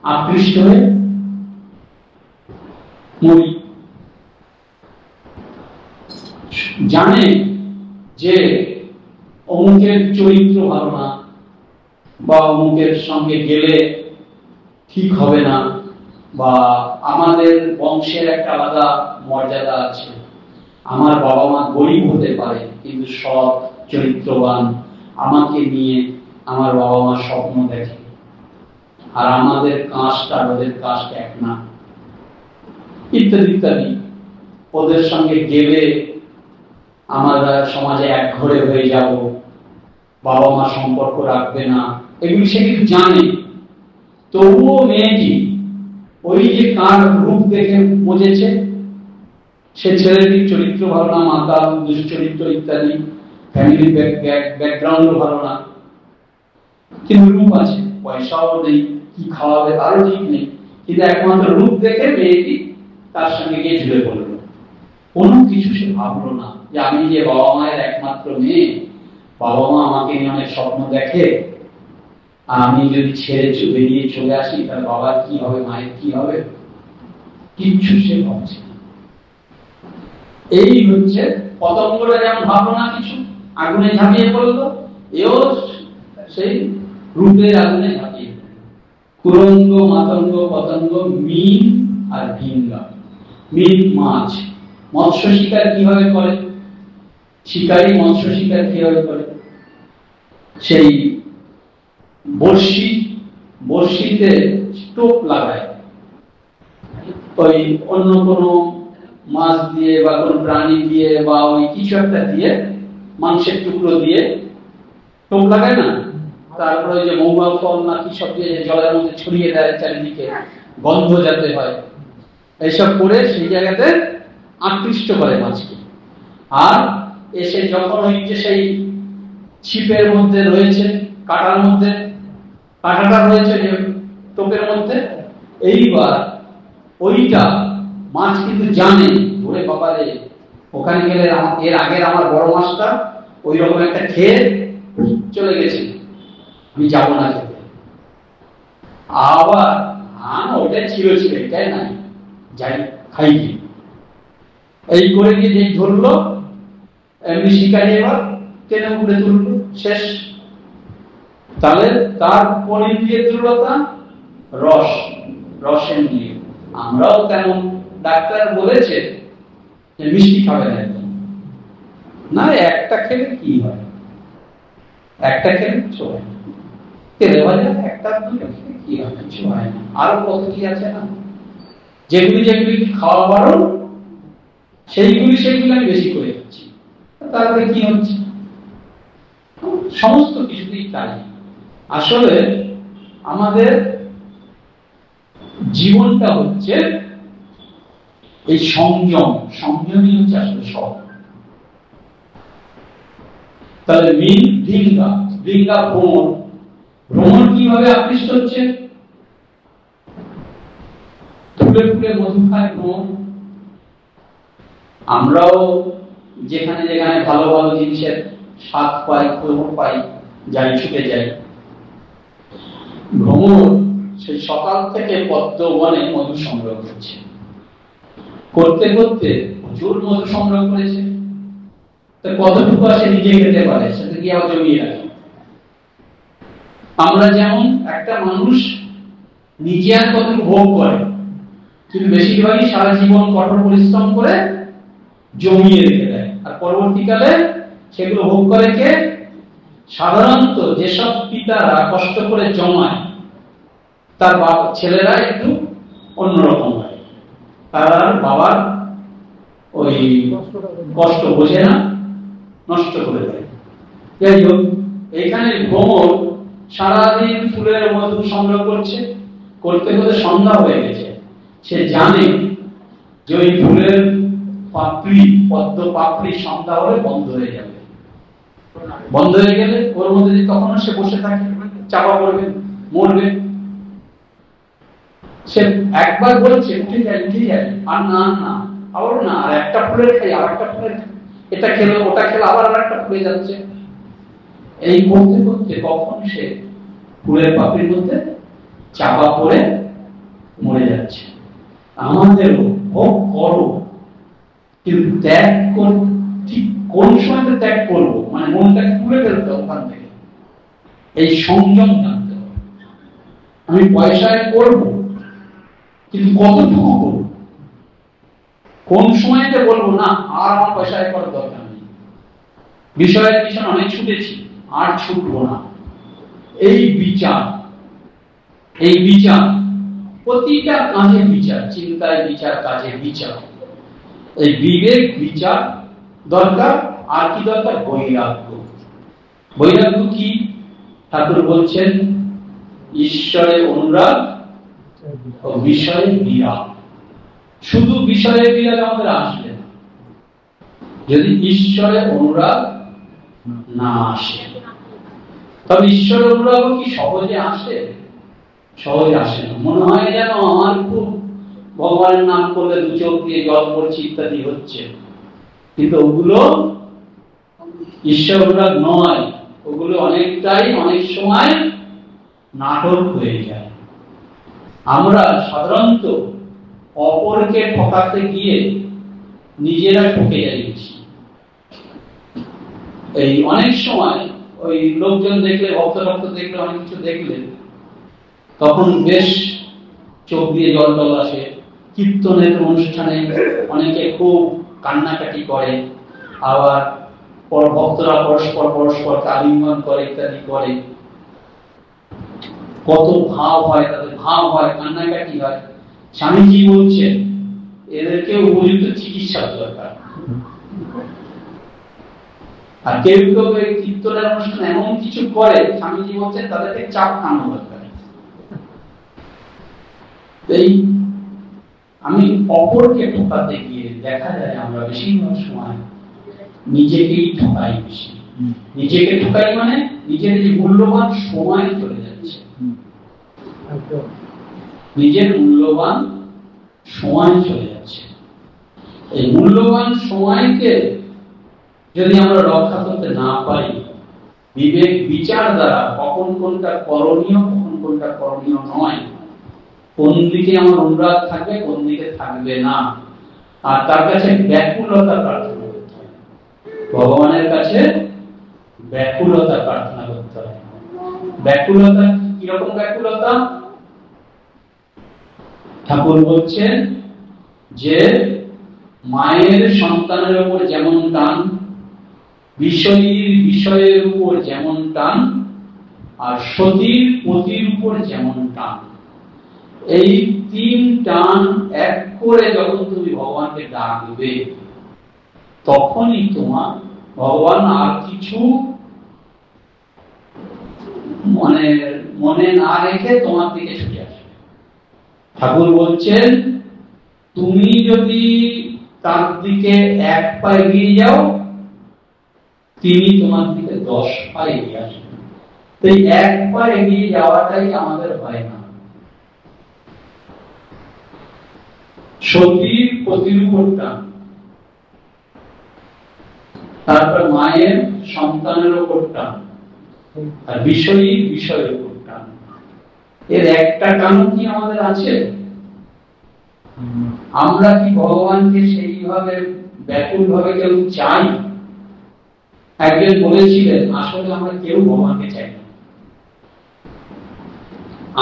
Speaker 1: আকৃষ্ট হয়ে মরি। জানে যে অমুকের চরিত্র ভালো না, বা অমুকের সঙ্গে গেলে ঠিক হবে না, বা আমাদের বংশের একটা আলাদা মর্যাদা আছে, আমার বাবা মা গরিব হতে পারে কিন্তু সৎ চরিত্রবান, আমাকে নিয়ে আমার বাবা মা স্বপ্ন দেখে, আর আমাদের কাস্ট আর ওদের কাস্ট এক না, ইত্যাদি ইত্যাদি। ওদের সঙ্গে গেলে আমরা সমাজে একঘরে হয়ে যাব, বাবা মা সম্পর্ক রাখবে না, এগুলি সে কিন্তু জানে। তবুও মেয়েটি ওই যে কার রূপ দেখে মজেছে, সে ছেলেটির চরিত্র ভালো না, মাতা দুশ্চরিত্র ইত্যাদি, ফ্যামিলি ব্যাকগ্রাউন্ডও ভালো না, কিন্তু রূপ আছে, পয়সাও নেই, কি খাওয়াবে তারও ঠিক নেই, কিন্তু একমাত্র রূপ দেখে মেয়েটি তার সঙ্গে গিয়ে ঝুলে পড়লো। কোনো কিছু সে ভাবলো না যে আমি যে বাবা মায়ের একমাত্র মেয়ে, বাবা মা আমাকে নিয়ে অনেক স্বপ্ন দেখে, আমি যদি ছেড়ে বেরিয়ে চলে আসি তাহলে বাবার কি হবে, মায়ের কি হবে, কিচ্ছু সে ভাবছে না। এই হচ্ছে পতঙ্গরা যেমন ভাবলো না কিছু, আগুনে ঝাঁপিয়ে পড়লো, এও সেই রূপের আগুনে ঝাঁপিয়ে পড়লো। কুরঙ্গ মাতঙ্গ পতঙ্গ মীন আর ভিঙ্গা। মীন মাছ, মৎস্য শিকার কিভাবে করে, শিকারী মৎস্য শিকার কিভাবে করে, সেই বড়শিতে টোপ লাগায়, ওই অন্য কোনো মাছ দিয়ে বা কোনো প্রাণী দিয়ে বা ওই কিছু একটা দিয়ে, মাংসের টুকরো দিয়ে টোপ লাগায় না, তারপরে ওই যে মৌয়া ফল না কি সব দিয়ে জলের মধ্যে ছড়িয়ে দেয় চারিদিকে, গন্ধ যাতে হয়, এইসব করে সেই জায়গাতে আকৃষ্ট করে মাছকে। আর এসে যখন ওই যে সেই ছিপের মধ্যে রয়েছে, কাঁটার মধ্যে, কাঁটাটা রয়েছে যে টোপের মধ্যে, এইবার ওইটা মাছ কিন্তু জানে, ধরে বাবারে ওখানে গেলে এর আগের আমার বড় মাছটা ওই রকম একটা খেয়ে চলে গেছে, আমি যাবো না খেতে। আবার ওটা ছিল ছিল, এটাই নাই, যাই খাই। এই করে গিয়ে যে ধরলো, এমনি শিকারি এবার টেনে উঠে তুললো, শেষ। তাহলে তার পরিধীয় দুর্বলতা রস, রসের নিয়ে। আমরাও তেমন, ডাক্তার বলেছে যে মিষ্টি খাবে না একদম, না একটা খেলে কি হয়, একটা খেলে কিছু হয় না, তেলে ভাজা একটা দুটো খেলে কি হয়, কিছু হয় না। আরো কত কি আছে না, যেগুলি যেগুলি খাওয়া বারণ সেইগুলি আমি বেশি করে খাচ্ছি, তারপরে কি হচ্ছে, সমস্ত কিছুতেই তাই। আসলে আমাদের জীবনটা হচ্ছে এই সংযম, সংযমই হচ্ছে আসলে সব। তাহলে ভিঙ্গা ভ্রমণ, ভ্রমণ কিভাবে আকৃষ্ট হচ্ছে, ফুলে ফুলে মধু খায় ভ্রমণ। আমরাও যেখানে যেখানে ভালো ভালো জিনিসের স্বাদ পাই, খবর পাই, যাই ছুটে যাই। ভ্রমণ সেই সকাল থেকে পদ্মবনে মধু সংগ্রহ করছে, করতে করতে প্রচুর মধু সংগ্রহ করেছে, কতটুকু আসে নিজে খেতে পারে সেটা কি আবার জমিয়ে রাখে। আমরা যেমন একটা মানুষ নিজে আর কতটুকু ভোগ করে, কিন্তু বেশিরভাগই সারা জীবন কঠোর পরিশ্রম করে জমিয়ে রেখে দেয়, আর পরবর্তীকালে সেগুলো ভোগ করে কে? সাধারণত যেসব পিতারা কষ্ট করে জমায়, তার ছেলেরা একটু অন্যরকম হয়, তারা বাবার ওই কষ্ট বোঝে না, নষ্ট করে দেয়। যাই হোক, এখানে ভ্রমর সারাদিন ফুলের মধু সংগ্রহ করছে, করতে করতে সন্ধ্যা হয়ে গেছে। সে জানে যে ওই ফুলের পাপড়ি, পদ্ম পাপড়ি সন্ধ্যা হলে বন্ধ হয়ে যাবে, বন্ধ হয়ে গেলে ওর মধ্যে যদি তখন সে বসে থাকে, চাপা পড়বে, মরবে। সে একবার বলছে উঠে যায়, আর না না, আবার না, আর একটা ফুলের খাই, আর একটা ফুলের, এটা খেলো ওটা খেলো, আবার আর একটা ফুলে যাচ্ছে। এই করতে করতে কখন সে ফুলের পাপড়ির মধ্যে চাপা পড়ে মরে যাচ্ছে। আমাদেরও ভোগ করো, কিন্তু ত্যাগ কর, ঠিক কোন সময় ত্যাগ করবো, মানে মনটাকে তুলে ফেলতে ওখান থেকে, এই সংযম জানতে হবে। আমি পয়সায় করবো, কিন্তু কতটুকু করবো, কোন সময়তে বলবো না আর আমার পয়সায় করার দরকার নেই, বিষয়ের পিছনে অনেক ছুটেছি, আর ছুটবো না। এই বিচার, এই বিচার প্রতিটা কাজে বিচার, চিন্তায় বিচার, কাজে বিচার, এই বিবেক বিচার দরকার। আর কি দরকার? বৈরাগ্য। বৈরাগ্য কি? ঠাকুর বলছেন ঈশ্বরে অনুরাগ ও বিষয়ে বিরাগ। শুধু বিষয়ে বিরাগ আমাদের আসবে না যদি ঈশ্বরে অনুরাগ না আসে। তবে ঈশ্বরের অনুরাগ কি সহজে আসে? সহজে আসে না। মনে হয় যেন আমার খুব ভগবানের নাম করলে দু চোখ দিয়ে জল পড়ছে ইত্যাদি হচ্ছে, কিন্তু ওগুলো ঈশ্বর অনুরাগ নয়, ওগুলো অনেকটাই অনেক সময় নাটক হয়ে যায়। আমরা সাধারণত অপরকে ঠকাতে গিয়ে নিজেরা ঠকে যাই। এই অনেক সময় ওই লোকজন দেখলে, ভক্ত দেখলে, অনেক কিছু দেখলে তখন বেশ চোখ দিয়ে জল টল আসে। কীর্তনের অনুষ্ঠানে অনেকে খুব কান্নাকাটি করে, আবার ভক্তরা পরস্পর পরস্পরকে আলিঙ্গন করে ইত্যাদি করে। কত ভাব হয়, তাদের ভাব হয়, কান্নাকাটি হয়। স্বামীজি বলছেন এদেরকে উপযুক্ত চিকিৎসা দরকার। আর কেউ কেউ এই কীর্তনের অনুষ্ঠান এমন কিছু করে, স্বামীজি বলছেন তাদেরকে চাপ খাওয়ানো দরকার। এই আমি অপরকে ঠকাতে গিয়ে দেখা যায় আমরা বেশিরভাগ সময় নিজেকেই ঠকাই বেশি। নিজেকে ঠকাই মানে নিজের যে মূল্যবান সময় চলে যাচ্ছে, নিজের মূল্যবান সময় চলে যাচ্ছে। এই মূল্যবান সময়কে যদি আমরা রক্ষা করতে না পারি, বিবেক বিচার দ্বারা কখন কোনটা করণীয়, কখন কোনটা করণীয় নয়, কোন দিকে আমার অনুরাগ থাকবে, কোন দিকে থাকবে না, আর তার কাছে ব্যাকুলতা প্রার্থনা করতে হয়। ভগবানের কাছে ব্যাকুলতা প্রার্থনা করতে হয়। ব্যাকুলতা কিরকম ব্যাকুলতা? ঠাকুর বলছেন যে মায়ের সন্তানের উপর যেমন টান, বিষয়ের উপর যেমন টান, আর সতীর পতির উপর যেমন টান, এই তিন টান এক করে যখন তুমি ভগবানকে ডাকবে, তখনই তোমার ভগবান আর কিছু মনে না রেখে তোমার দিকে ছুটে আসবে। ঠাকুর বলছেন তুমি যদি তার দিকে এক পা এগিয়ে যাও, তিনি তোমার দিকে 10 পা এগিয়ে আসবেন। এই এক পা এগিয়ে যাওয়াটাই আমাদের হয় না। সতীর পতির উপর টান, তারপর মায়ের সন্তানের উপর টান, আর বিষয়ের উপর টান। এর একটা টান কি আমাদের আছে? আমরা কি ভগবানকে সেইভাবে ব্যাকুল ভাবে কেউ চাই? একজন বলেছিলেন আসলে আমরা কেউ ভগবানকে চাই না।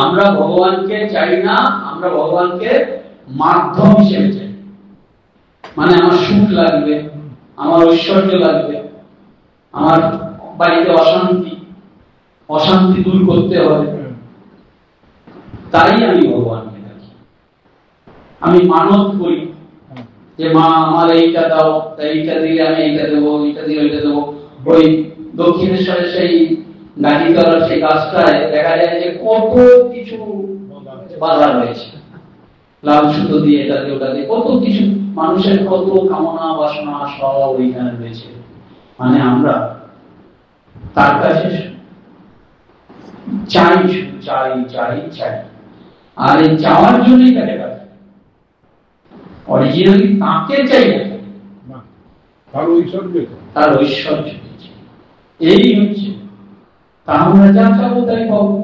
Speaker 1: আমরা ভগবানকে চাই না, আমরা ভগবানকে মাধ্যম হিসেবে চাই। মানে আমার সুখ লাগবে, আমার ঐশ্বর্য লাগবে, আমার বাড়িতে অশান্তি দূর করতে হবে, তাই আমি ভগবানকে ডাকি। আমি মানত করি যে মা আমার এইটা দাও, এইটা দিলে আমি এইটা দেবো, এইটা দিলে ওইটা দেবো। ওই দক্ষিণেশ্বরে সেই গাড়িতলার সেই গাছটায় দেখা যায় যে কত কিছু বাধা রয়েছে, লাল সুতো দিয়ে এটা দিয়ে ওটা দিয়ে কত কিছু, মানুষের কত কামনা বাসনা সব ওইখানে রয়েছে। মানে আমরা তার কাছে চাই, চাই চাই চাই, আর এই চাওয়ার জন্যই তাকে ডাকি। অরিজিনালি তাকে চাই না, তার ঐশ্বর্য। এই হচ্ছে তা আমরা যা চাবো তাই পাবো।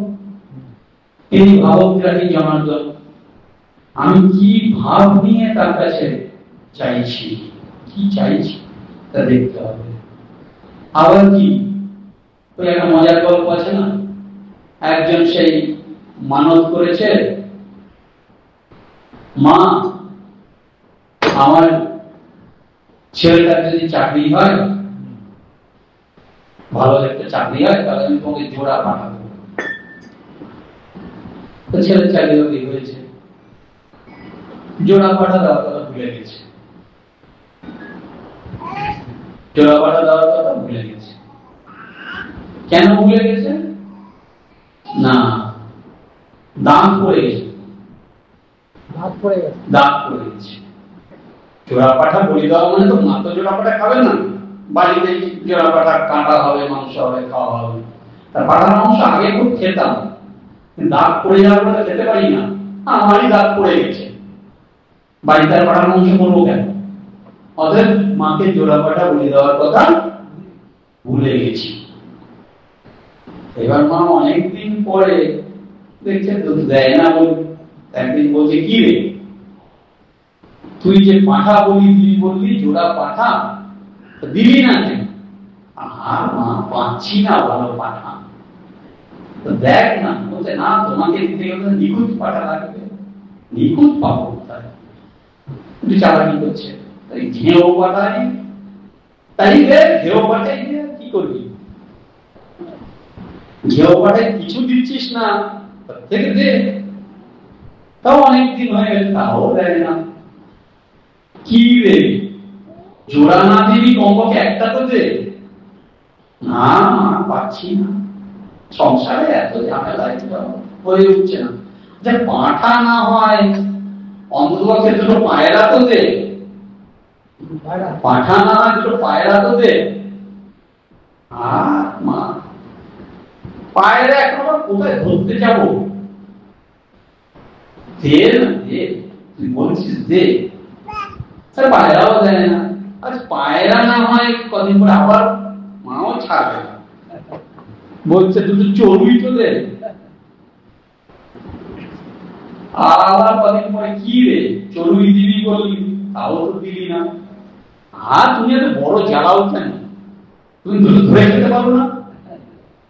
Speaker 1: তিনি ভাবগ্রাহী জনার্দন। আমি কি ভাব নিয়ে তার কাছে চাইছি, কি চাইছি তা দেখতে হবে। আবার কি ওই একটা মজার গল্প আছে না, একজন সেই মানত করেছে, মা আমার ছেলেটার যদি চাকরি হয়, ভালো একটা চাকরি হয়, তাহলে আমি তোমাকে জোড়া পাঠাবো। তো ছেলের চাকরি বাকরি হয়েছে, জোড়া পাঠা দেওয়ার কথা ভুলে গেছে, জোড়া পাঠা দেওয়ার কথা ভুলে গেছে। কেন ভুলে গেছে? না, দাগ পড়ে গেছে, দাগ পড়ে গেছে। জোড়া পাঠা বলি দেওয়া মানে তো মাত্র জোড়া পাঠা খাবে না, বাড়িতে জোড়া পাঠা কাটা হবে, মাংস হবে, খাওয়া হবে। তার পাঠার মাংস আগে খুব খেতাম, দাগ পড়ে যাওয়ার পরে খেতে পারি না, আমারই দাগ পড়ে গেছে, বাড়িতে আর পাঠার মাংস করবো কেন? অতএব মাকে জোড়া পাঠা বলি দেওয়ার কথা ভুলে গেছি। এবার মা অনেকদিন পরে দেখছে দুধ দেয় না, একদিন বলছে কি রে, তুই যে পাঠা বললি জোড়া পাঠা দিলি না কেন? আর মা পাচ্ছি না ভালো পাঠা, তো দেখ না। বলছে না, তোমাকে দিতে গেলে নিখুঁত পাঠা লাগবে, নিখুঁত পাবো কোথায়? একটু চালাকি করছে, তাই ঘেও পাঠাই, তাই ঘেও পাঠাই কি করবি? ঘেও পাঠাই কিছু দিচ্ছিস না, থেকে দে, তাও অনেকদিন হয়ে গেছে, তাও দেয় না। কি রে, জোড়া না দিবি কমপক্ষে একটা তো দে। না পাচ্ছি না, সংসারে এত ঝামেলা হয়ে উঠছে না। যে পাঁঠা না হয় অন্ততপক্ষে দুটো পায়রা তো দে, পাঁঠা না হয় দুটো পায়রা তো দে। আর মা পায়রা এখন আবার কোথায় ধরতে যাবো? দে না দে, তুই বলছিস দে, পায়রাও দেয় না। আচ্ছা পায়রা না হয় কদিন পরে আবার মাও ছাড়বে না, বলছে দুটো চড়ুই তো দে। আবার কদিন পরে কি রে, চড়ুই দিবি বললি, তাও তো দিবি না। আর তুমি এত বড় জ্বালাও কেন? তুমি দুটো ধরে খেতে পারো না?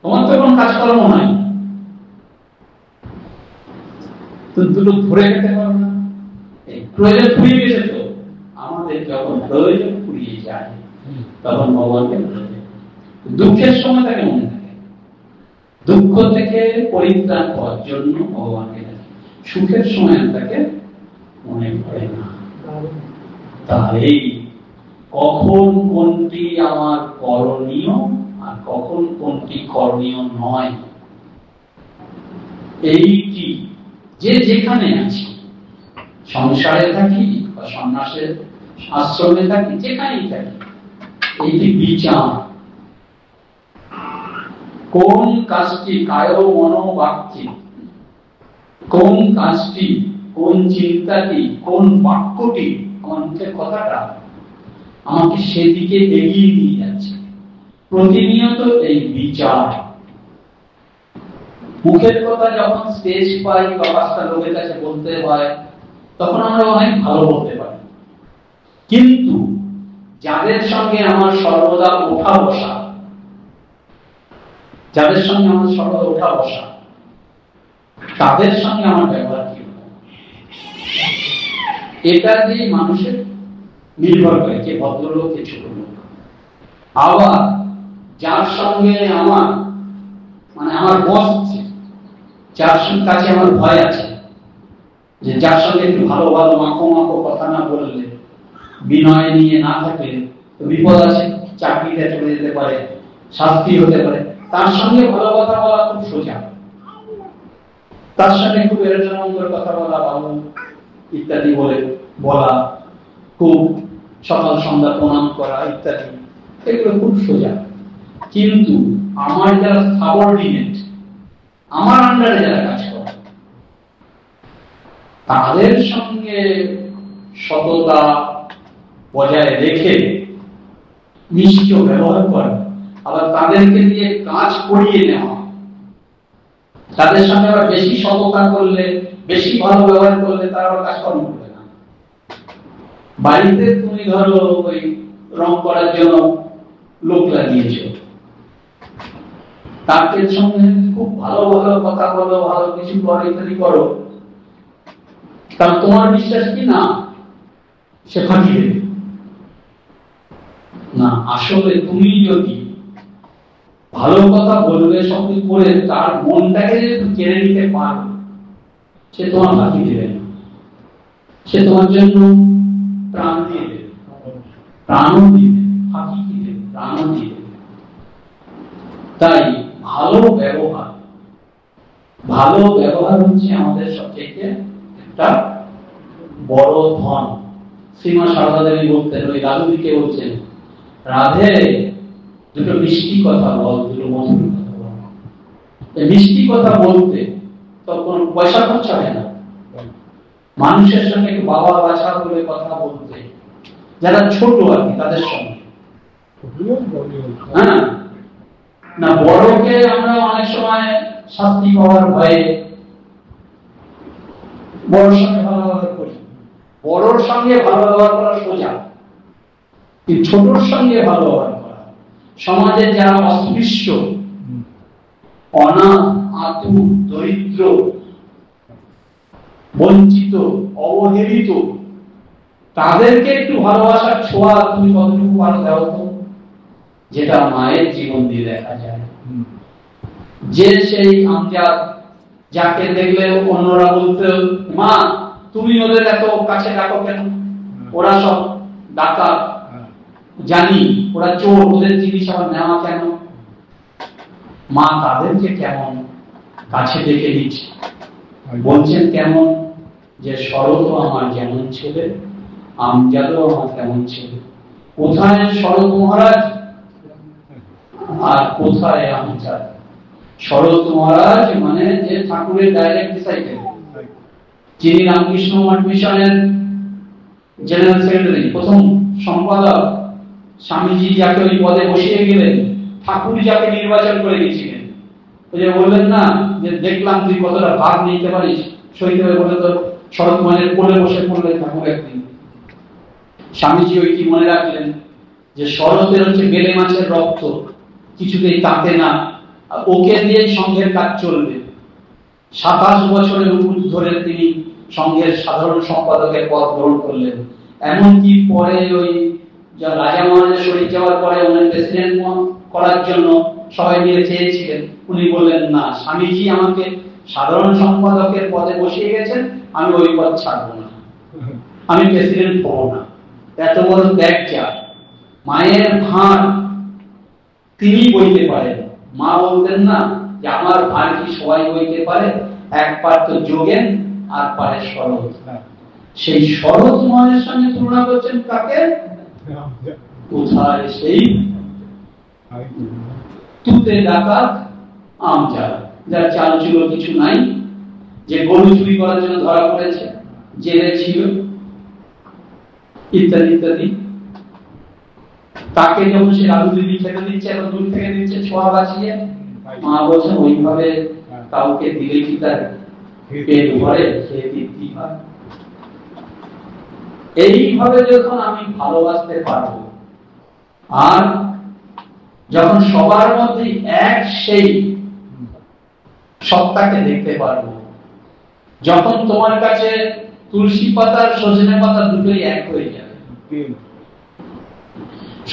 Speaker 1: তোমার তো কোনো কাজকর্ম নাই, তুমি দুটো ধরে খেতে পারো না? প্রয়োজন ফুরিয়ে গেছে তো। আমাদের যখন প্রয়োজন ফুরিয়ে যায় তখন ভগবানকে মনে থাকে, দুঃখের সময় তাকে মনে থাকে, দুঃখ থেকে পরিত্রাণ পাওয়ার জন্য ভগবানকে থাকে, সুখের সময় তাকে মনে পড়ে না। তাই কখন কোনটি আমার করণীয় আর কখন কোনটি করণীয় নয়, এইটি যে যেখানে আছি, সংসারে থাকি বা সন্ন্যাসের আশ্রমে থাকি, যেখানেই থাকি, এইটি বিচার। কোন কাজটি কায় মনো বাক্যে, কোন কাজটি, কোন চিন্তাটি, কোন বাক্যটি, আমার মুখের কথাটা আমাকে সেদিকে এগিয়ে নিয়ে যাচ্ছে, প্রতিনিয়ত এই বিচার। মুখের কথা যখন স্টেজ পাই বা 5টা লোকের কাছে বলতে হয় তখন আমরা অনেক ভালো বলতে পারি, কিন্তু যাদের সঙ্গে আমার সর্বদা ওঠা বসা, যাদের সঙ্গে আমার সর্বদা ওঠা বসা, তাদের সঙ্গে আমার ব্যবহার কি হবে, এটা যে মানুষের নির্ভর করে কে ভদ্রলোক কে ছোট লোক। আবার যার সঙ্গে আমার মানে আমার বস আছে, যার কাছে আমার ভয় আছে, যে যার সঙ্গে একটু ভালো ভালো মাখো মাখো কথা না বললে, বিনয় নিয়ে না থাকলে বিপদ আছে, চাকরিটা চলে যেতে পারে, শাস্তি হতে পারে, তার সঙ্গে ভালো কথা বলা খুব সোজা, তার সঙ্গে খুব এরকম করে কথা বলা, বাবু ইত্যাদি বলে বলা, খুব সকাল সন্ধ্যা প্রণাম করা ইত্যাদি, এগুলো খুব সোজা। কিন্তু আমার যারা সাবঅর্ডিনেট, আমার আন্ডারে যারা কাজ করে, তাদের সঙ্গে সততা বজায় রেখে মিষ্টি ব্যবহার করা, আবার তাদেরকে দিয়ে কাজ করিয়ে নেওয়া, তাদের সঙ্গে আবার বেশি সততা করলে, বেশি ভালো ব্যবহার করলে তারা আবার কাজকর্ম করবে না। বাড়িতে তুমি ধরো ওই রং করার জন্য লোক লাগিয়েছ, তাদের সঙ্গে খুব ভালো ভালো কথা বলো, ভালো কিছু করো, ইত্যাদি করো, কারণ তোমার বিশ্বাস কি না সে ফাঁকি দেবে না। আসলে তুমি যদি ভালো কথা বলবে সব করে তার মনটাকে যদি কেড়ে নিতে পারো, সে তোমার ফাঁকি দেবে না, সে তোমার জন্য প্রাণ দিয়ে দেবে, প্রাণও দিবে, ফাঁকি কি দেবে, প্রাণও দিয়ে দেবে। তাই ভালো ব্যবহার, ভালো ব্যবহার হচ্ছে আমাদের সবচেয়ে একটা বড় ধন। শ্রীমা সারদা দেবী বলতেন, ওই রাধুদিকে বলছেন, রাধে দুটো মিষ্টি কথা বল, দুটো মধুর কথা বল। মিষ্টি কথা বলতে তখন পয়সা খরচা হয় না, মানুষের সঙ্গে একটু বাবা বাছা বলে কথা বলতে, যারা ছোট আর কি তাদের সঙ্গে, হ্যাঁ না, বড়কে আমরা অনেক সময় শাস্তি পাওয়ার ভয়ে বড়র সঙ্গে ভালো ব্যবহার করি। বড়র সঙ্গে ভালো ব্যবহার করা সোজা, কিন্তু ছোটর সঙ্গে ভালো ব্যবহার করা, সমাজের যারা অস্পৃশ্য, অনাথ, আতু, দরিদ্র, বঞ্চিত, অবহেলিত, তাদেরকে একটু ভালোবাসার ছোঁয়া তুমি কতটুকু পারো দেও তো, যেটা মায়ের জীবন দিয়ে দেখা যায়। যে সেই আমজাদ যাকে দেখলে অন্যরা বলতো, মা তুমি ওদের এত কাছে ডাকো কেন? ওরা সব ডাকাত, জানি ওরা চোর, ওদের জিনিস আবার নেওয়া কেন? মা তাদেরকে কেমন কাছে ডেকে নিচ্ছে, বলছেন কেমন, যে শরৎ আমার যেমন ছেলে, আমজাদও আমার তেমন ছেলে। কোথায় শরৎ মহারাজ আর কোথায় আমজাদ? শরৎ মহারাজ মানে যে ঠাকুরের ডাইরেক্ট ডিসাইপল, যিনি রামকৃষ্ণ মঠ মিশনের জেনারেল সেক্রেটারি, প্রথম সম্পাদক, স্বামীজি যাকে ওই পদে বসিয়ে গেলেন, ঠাকুর যাকে নির্বাচন করে দিয়েছিলেন। ওই যে বললেন না যে দেখলাম তুই কতটা ভাগ নিতে পারিস, সইতে বলে তো শরৎ মহারাজের কোলে বসে পড়লেন ঠাকুর একদিন। স্বামীজি ওই কি মনে রাখলেন যে শরতের হচ্ছে বেলে মাছের রক্ত, কিছুতেই তাতে না, ওকে দিয়ে সংঘের কাজ চলবে। 27 বছরের উপর ধরে তিনি সংঘের সাধারণ সম্পাদকের পদ গ্রহণ করলেন। এমনকি পরে ওই রাজা মহারাজের শরীর যাওয়ার পরে উনি প্রেসিডেন্ট করার জন্য সবাই মিলে চেয়েছিলেন, উনি বললেন না, স্বামীজি আমাকে সাধারণ সম্পাদকের পদে বসিয়ে গেছেন, আমি ওই পদ ছাড়বো না, আমি প্রেসিডেন্ট হবো না। এত বড় ত্যাগ যা, মায়ের ভার তিনি বইতে পারেন। মা বলতেন না যে আমার ভার কি সবাই বইতে পারে, এক পার তো যোগেন আর পারে শরৎ। সেই শরৎ মহারাজের সঙ্গে তুলনা করছেন কাকে? কোথায় সেই তুতে ডাকাত আমজাদ, যার চাল ছিল কিছু নাই, যে গরু চুরি করার জন্য ধরা পড়েছে, জেলে ছিল, ইত্যাদি ইত্যাদি। তাকে যখন সে আলু দিদি খেতে দিচ্ছে, এখন দূর থেকে দিচ্ছে ছোঁয়া বাঁচিয়ে, মা বলছেন ওইভাবে কাউকে দিলে কি তার পেট ভরে, খেয়ে তৃপ্তি হয়? এইভাবে যখন আমি ভালোবাসতে পারবো, আর যখন সবার মধ্যে এক সেই সত্তাকে দেখতে পারবো, যখন তোমার কাছে তুলসী পাতা আর সজনে পাতা দুটোই এক হয়ে যাবে,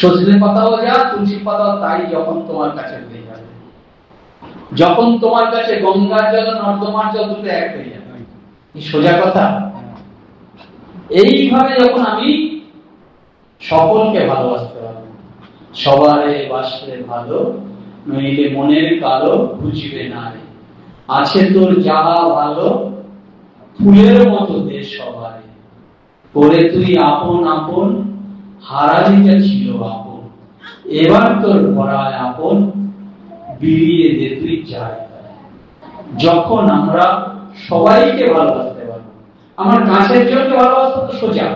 Speaker 1: সজনে পাতাও যা তুলসী পাতাও তাই, যখন তোমার কাছে হয়ে যাবে, যখন তোমার কাছে গঙ্গার জল নর্দমার জল দুটো এক হয়ে যাবে, সোজা কথা। এইভাবে যখন আমি সকলকে ভালোবাসতে পারবো, সবারে বাসলে ভালো, নইলে মনের কালো বুঝবে না রে, আছে তোর যাহা ভালো, ফুলের মতো দে সবারে, করে তুই আপন আপন, হারাদিটা ছিল আপন, এবার তোর ভরায় আপন, বিলিয়ে দে তুই যায়। যখন আমরা সবাইকে ভালোবাসতে পারবো, আমার কাছের জনকে ভালোবাসতে তো সোজা,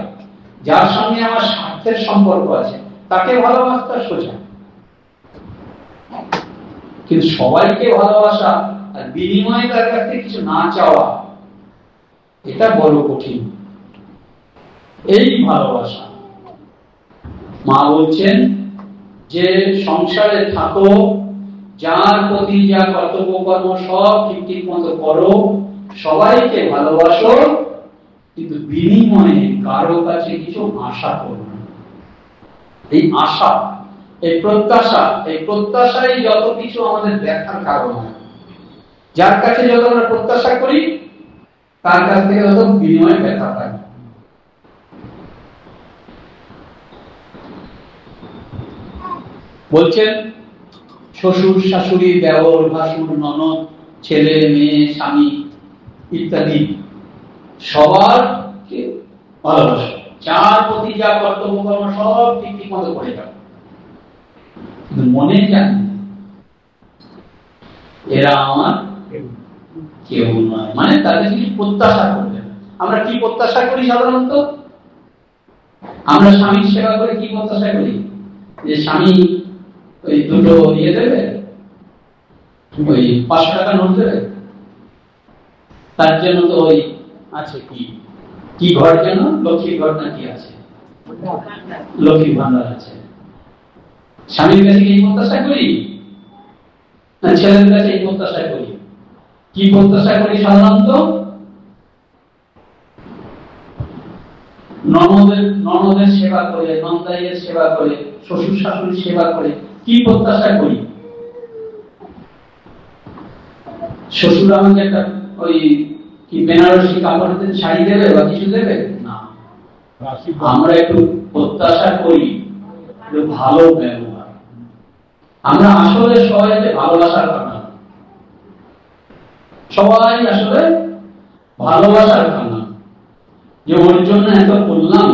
Speaker 1: যার সঙ্গে আমার স্বার্থের সম্পর্ক আছে তাকে ভালোবাসতে সোজা, কিন্তু সবাইকে ভালোবাসা আর বিনিময়ে তার কাছ থেকে কিছু না চাওয়া, এটা বড় কঠিন। এই ভালোবাসা, মা বলছেন যে সংসারে থাকো, যার প্রতি যা কর্তব্য কর্ম সব ঠিক ঠিক মতো করো, সবাইকে ভালোবাসো, কিন্তু বিনিময়ে কারো কাছে কিছু আশা করো না। এই আশা, এই প্রত্যাশাই যত কিছু আমাদের দেখার কারণ হয়। যার কাছে যত আমরা প্রত্যাশা করি, তার কাছ থেকে তত বিনিময়ে ব্যথা পাই। বলছেন শ্বশুর শাশুড়ি দেওর ভাসুর ননদ ছেলে মেয়ে স্বামী ইত্যাদি সবার ভালোবাসা, যার প্রতি যা কর্তব্য কর্ম সব ঠিক ঠিক মতো করে যাবে, কিন্তু মনে জানি এরা আমার কেউ নয়, মানে তাদের কিছু প্রত্যাশা করবে। আমরা কি প্রত্যাশা করি সাধারণত? আমরা স্বামীর সেবা করে কি প্রত্যাশা করি? যে স্বামী ওই দুটো দিয়ে দেবে, ওই 500 টাকা নোট দেবে, তার জন্য তো ওই আছে কি কি ঘর যেন, লক্ষ্মীর ঘর নাকি আছে, লক্ষ্মী ভান্ডার আছে। স্বামীর কাছে কি প্রত্যাশা করি, না ছেলের কাছে এই প্রত্যাশা করি? কি প্রত্যাশা করি সাধারণত? ননদের সেবা করে, নন্দাইয়ের সেবা করে, শ্বশুর শাশুড়ির সেবা করে কি প্রত্যাশা করি? শ্বশুর আমাকে একটা ওই কি বেনারসি কাপড়ের শাড়ি দেবে বা কিছু দেবে না, আমরা একটু প্রত্যাশা করি ভালো ব্যবহার। আমরা আসলে সবাইকে ভালোবাসার কারণ, সবাই আসলে ভালোবাসার কারণ, যে ওর জন্য এত করলাম,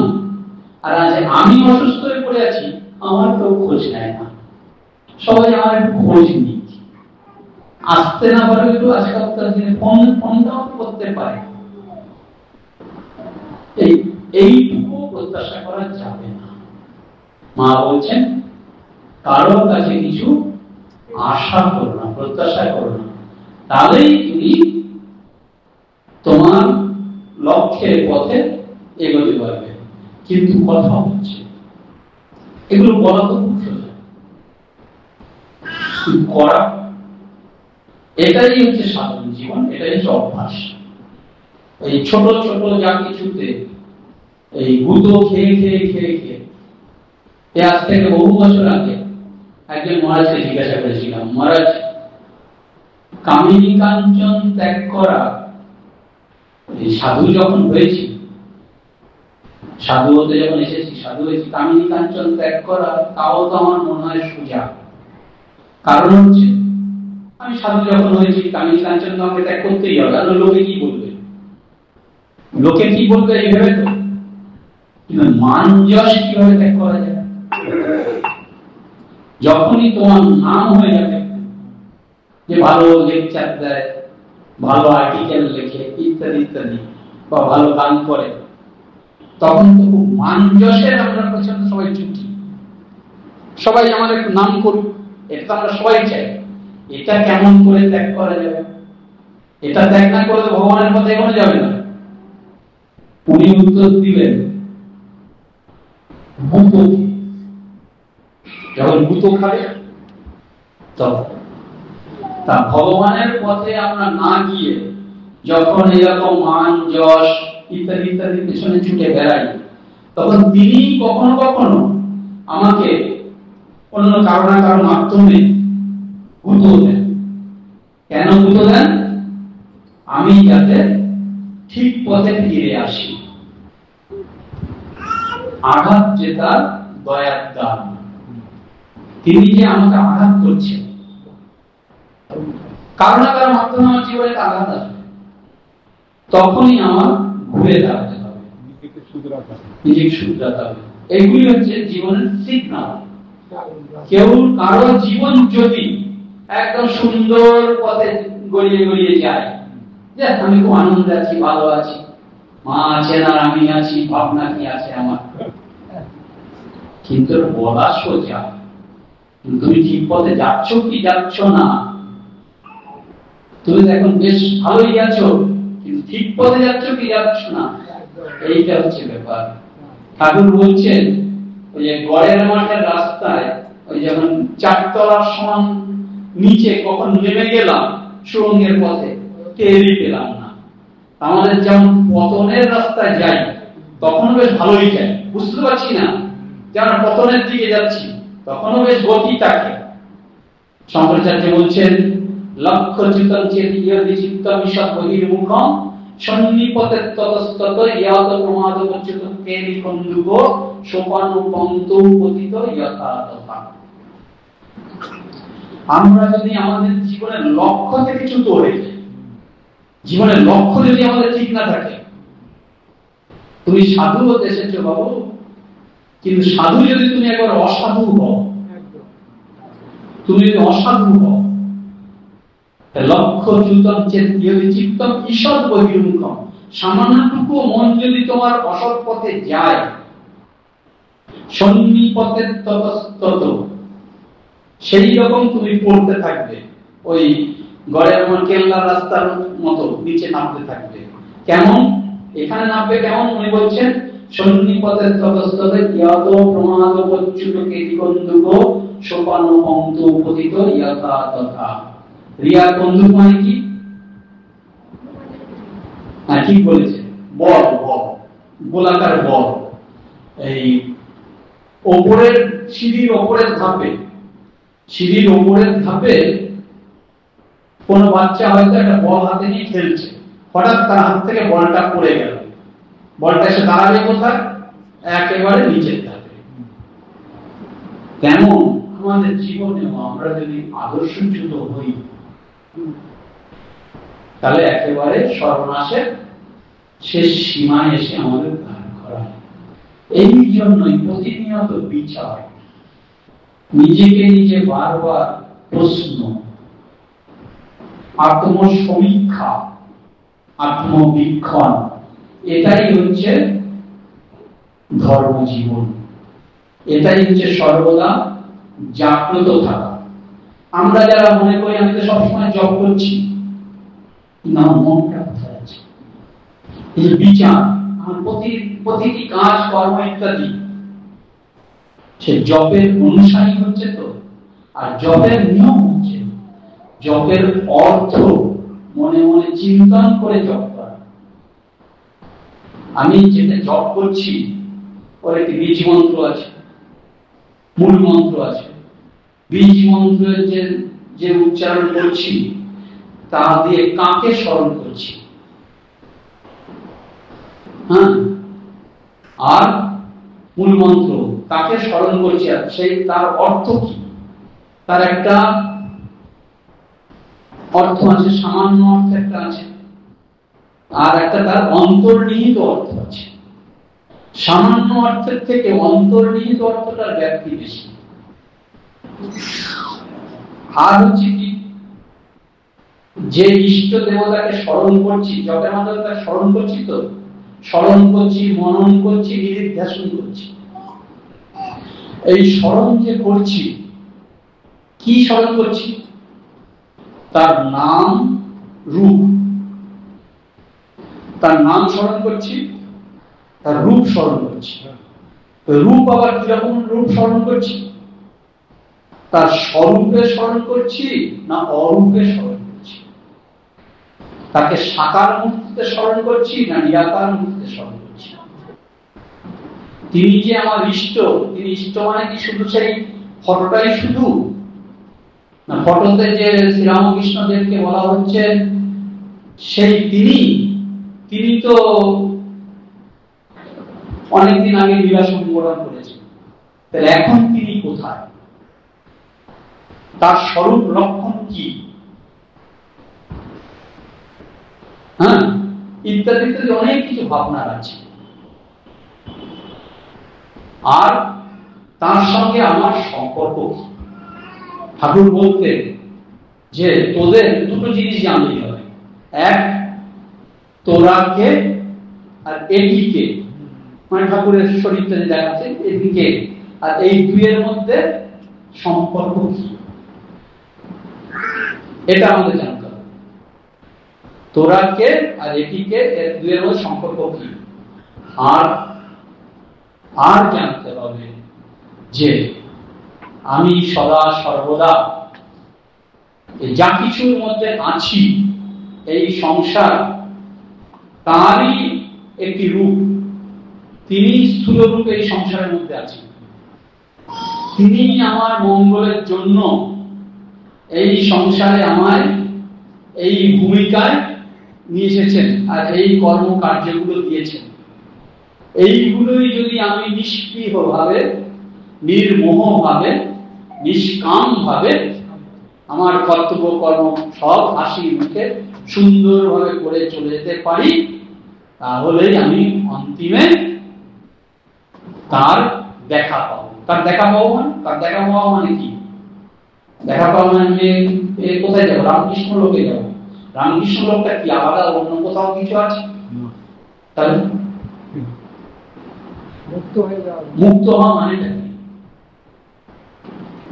Speaker 1: আর আজ আমি অসুস্থ হয়ে পড়ে আছি আমার কেউ খোঁজ নেয় না, সবাই আমার একটু খোঁজ নিচ্ছে, আসতে না পারে একটু আজকালকার দিনে ফোনটাও করতে পারে, এইটুকু প্রত্যাশা করা যাবে না। মা বলছেন কারোর কাছে কিছু আশা করো না, প্রত্যাশা করো না, তাহলেই তুমি তোমার লক্ষ্যের পথে এগোতে পারবে। কিন্তু কথা হচ্ছে এগুলো বলা তো খুব সোজা, করা এটাই হচ্ছে সাধারণ জীবন, এটাই হচ্ছে অভ্যাস। এই ছোট ছোট যা কিছুতে এই গুঁতো খেয়ে খেয়ে খেয়ে খেয়ে, আজ থেকে বহু বছর আগে একজন মহারাজকে জিজ্ঞাসা করেছিলাম, মহারাজ কামিনী কাঞ্চন ত্যাগ করা, সাধু যখন হয়েছি, সাধু হতে যখন এসেছি, সাধু হয়েছি, কামিনী কাঞ্চন ত্যাগ করা তাও তো আমার মনে হয় সোজা। কারণ হচ্ছে আমি সাধু যখন হয়েছি, কামিনী কাঞ্চন তো আমাকে ত্যাগ করতেই হবে, আর লোকে কি বলবে, লোকে কি বলবে এইভাবে তো। কিন্তু মান যশ কিভাবে ত্যাগ করা যায়? যখনই তোমার নাম হয়ে যাবে, যে ভালো লেকচার দেয়, ভালো আর্টিকেল লেখে, ইত্যাদি ইত্যাদি, বা ভালো গান করে, তখন তো খুব মান যশের আমরা পছন্দ, সবাই ছুটি, সবাই আমার একটু নাম করুক, এটা তো আমরা সবাই চাই। এটা কেমন করে ত্যাগ করা যাবে? এটা ত্যাগ না করে তো ভগবানের পথে এগোনো যাবে না। উনি উত্তর দিলেন, যখন গুঁতো খাবে তখন। তা ভগবানের পথে আমরা না গিয়ে যখন এরকম মান যশ ইত্যাদি ইত্যাদি পেছনে ছুটে বেড়াই, তখন তিনি কখনো কখনো আমাকে অন্য কারো না কারো মাধ্যমে গুঁতো দেন। কেন গুঁতো দেন? আমি যাতে ঠিক পথে ফিরে আসি। আঘাত যে তার দয়ার দান, তিনি যে আমাকে আঘাত করছেন, কারো না কারো মাধ্যমে আমার জীবনে আঘাত আসবে, তখনই আমার ঘুরে দাঁড়াতে হবে, নিজেকে শুধরাতে হবে। এগুলি হচ্ছে জীবনের সিগন্যাল। কেউ কারো জীবন যদি একদম সুন্দর পথে গড়িয়ে গড়িয়ে যায়, যে আমি খুব আনন্দে আছি, ভালো আছি, মা আছেন আর আমি আছি, ভাবনা কি আছে আমার, কিন্তু বলা সোজা, তুমি ঠিক পথে যাচ্ছ কি যাচ্ছ না। তুমি এখন বেশ ভালোই আছো, কিন্তু ঠিক পথে যাচ্ছ কি যাচ্ছ না, এইটা হচ্ছে ব্যাপার। ঠাকুর বলছেন ওই যে গড়ের মাঠের রাস্তায়, ওই যেমন চারতলার সমান নিচে কখন নেমে গেলাম সুরঙ্গের পথে, টেরই পেলাম না। আমাদের যেমন পতনের রাস্তায় যাই, তখন বেশ ভালোই যাই, বুঝতে পারছি না যে আমরা পতনের দিকে যাচ্ছি, তখনও বেশ গতি থাকে। শঙ্করাচার্য বলছেন, লক্ষ্য চিতন চেতি চিত্তম ঈষৎ বহির্মুখম সন্নিপতের ততস্তত ইয়াত প্রমাদ পচ্যুত কেলি কন্দুক সোপান পন্তু পতিত যথা তথা। আমরা যদি আমাদের জীবনের লক্ষ্য থেকে চ্যুত হয়ে যাই, জীবনের লক্ষ্য যদি আমাদের ঠিক না থাকে, তুমি সাধু হতে এসেছো বাবু, কিন্তু সাধু যদি তুমি একবার অসাধু হও, তুমি যদি অসাধু হও, লক্ষ্য চ্যুতম চেতি চিত্তম ঈষৎ বহির্মুখম, সামান্যটুকু মন যদি তোমার অসৎ পথে যায়, সন্নিপতের ততস্তত, সেই রকম তুমি পড়তে থাকবে, ওই গড়ের কেল্লার রাস্তার মতো নিচে নামতে থাকবে। কেমন? এখানে নামবে কেমন? উনি বলছেন, সন্নিপতের ততস্তত ইয়াদ প্রমাদ পচ্যুত কেলি কন্দুক সোপান পন্তু পতিত যথা তথা। রিয়া কন্দুক মানে কি? ঠিক বলেছে, বল, বল, গোলাকার বল। এই ওপরের সিঁড়ির ওপরের ধাপে, সিঁড়ির ওপরের ধাপে কোন বাচ্চা হয়তো একটা বল হাতে নিয়ে খেলছে, হঠাৎ তার হাত থেকে বলটা পড়ে গেল, বলটা এসে দাঁড়াবে কোথায়? একেবারে নিচের ধারে। তেমন আমাদের জীবনেও আমরা যদি আদর্শচ্যুত হই তাহলে একেবারে সর্বনাশের শেষ সীমায় এসে আমাদের দাঁড় করা। এই জন্যই প্রতিনিয়ত বিচার, নিজেকে নিজে বারবার প্রশ্ন, আত্মসমীক্ষা, আত্মবীক্ষণ, এটাই হচ্ছে ধর্মজীবন, এটাই হচ্ছে সর্বদা জাগ্রত থাকা। আমরা যারা মনে করি আমি তো সবসময় জপ করছি, না, মনটা কোথায় আছে? এই যে বিচার, আমার প্রতিটি কাজ কর্ম ইত্যাদি সে জপের অনুসারী হচ্ছে তো। আর জপের নিয়ম হচ্ছে জপের অর্থ মনে মনে চিন্তন করে জপ করা। আমি যেটা জপ করছি ওর একটি বীজ মন্ত্র আছে, মূল মন্ত্র আছে। বীজ মন্ত্রের যে উচ্চারণ করছি তা দিয়ে কাকে স্মরণ করছি, হ্যাঁ, আর মূল মন্ত্র কাকে স্মরণ করছি, আর সেই তার অর্থ কি? তার একটা অর্থ আছে, সামান্য অর্থ একটা আছে, আর একটা তার অন্তর্নিহিত অর্থ আছে। সামান্য অর্থের থেকে অন্তর্নিহিত অর্থটার ব্যাপ্তি বেশি। আর হচ্ছে কি, যে ইষ্ট দেবতাকে স্মরণ করছি, জপের মাধ্যমে তাকে স্মরণ করছি তো, স্মরণ করছি, মনন করছি, নিধিধ্যাসন করছি। এই স্মরণ যে করছি, কি স্মরণ করছি? তার নাম রূপ, তার নাম স্মরণ করছি, তার রূপ স্মরণ করছি। রূপ আবার কিরকম রূপ স্মরণ করছি? তার স্বরূপে স্মরণ করছি না অরূপে স্মরণ করছি? তাকে সাকার মূর্তিতে স্মরণ করছি না নিরাকার মূর্তিতে স্মরণ করছি? তিনি যে আমার ইষ্ট, তিনি ইষ্ট মানে কি শুধু সেই ফটোটাই শুধু না? ফটোতে যে শ্রীরামকৃষ্ণ দেবকে বলা হচ্ছে সেই তিনি তো অনেকদিন আগে লীলা সম্বোধন করেছেন, তাহলে এখন তিনি কোথায়? তার স্বরূপ লক্ষণ কি? হ্যাঁ, ইত্যাদি ইত্যাদি অনেক কিছু ভাবনার আছে। আর তার সঙ্গে আমার সম্পর্ক কি? ঠাকুর বলতেন যে তোদের দুটো জিনিস জানতে হবে, এক তোরাকে আর এটিকে, মানে ঠাকুরের শরীরটা যে দেখাচ্ছে এদিকে, আর এই দুইয়ের মধ্যে সম্পর্ক কি, এটা আমাদের জানতে হবে। তোরাকে আর এটিকে, এর দুইয়ের মধ্যে সম্পর্ক কি। আর জানতে হবে যে আমি সদা সর্বদা যা কিছুর মধ্যে আছি, এই সংসার তারই একটি রূপ। তিনি স্থূল রূপে এই সংসারের মধ্যে আছেন, তিনি আমার মঙ্গলের জন্য এই সংসারে আমায় এই ভূমিকায় নিয়ে এসেছেন আর এই কর্মকার্যগুলো দিয়েছেন। এইগুলোই যদি আমি নিষ্ক্রিয় ভাবে, নির্মোহ ভাবে, নিষ্কাম ভাবে আমার কর্তব্য কর্ম সব হাসি মুখে সুন্দরভাবে করে চলে যেতে পারি, তাহলেই আমি অন্তিমে তার দেখা পাবো। তার দেখা পাবো মানে, তার দেখা পাওয়া মানে কি? দেখা পাওয়া মানে কোথায় যাবো? রামকৃষ্ণ লোকে যাবো। রামকৃষ্ণ লোকটা কি আলাদা অন্য কোথাও কিছু আছে? তাহলে মুক্ত হওয়া মানে কি?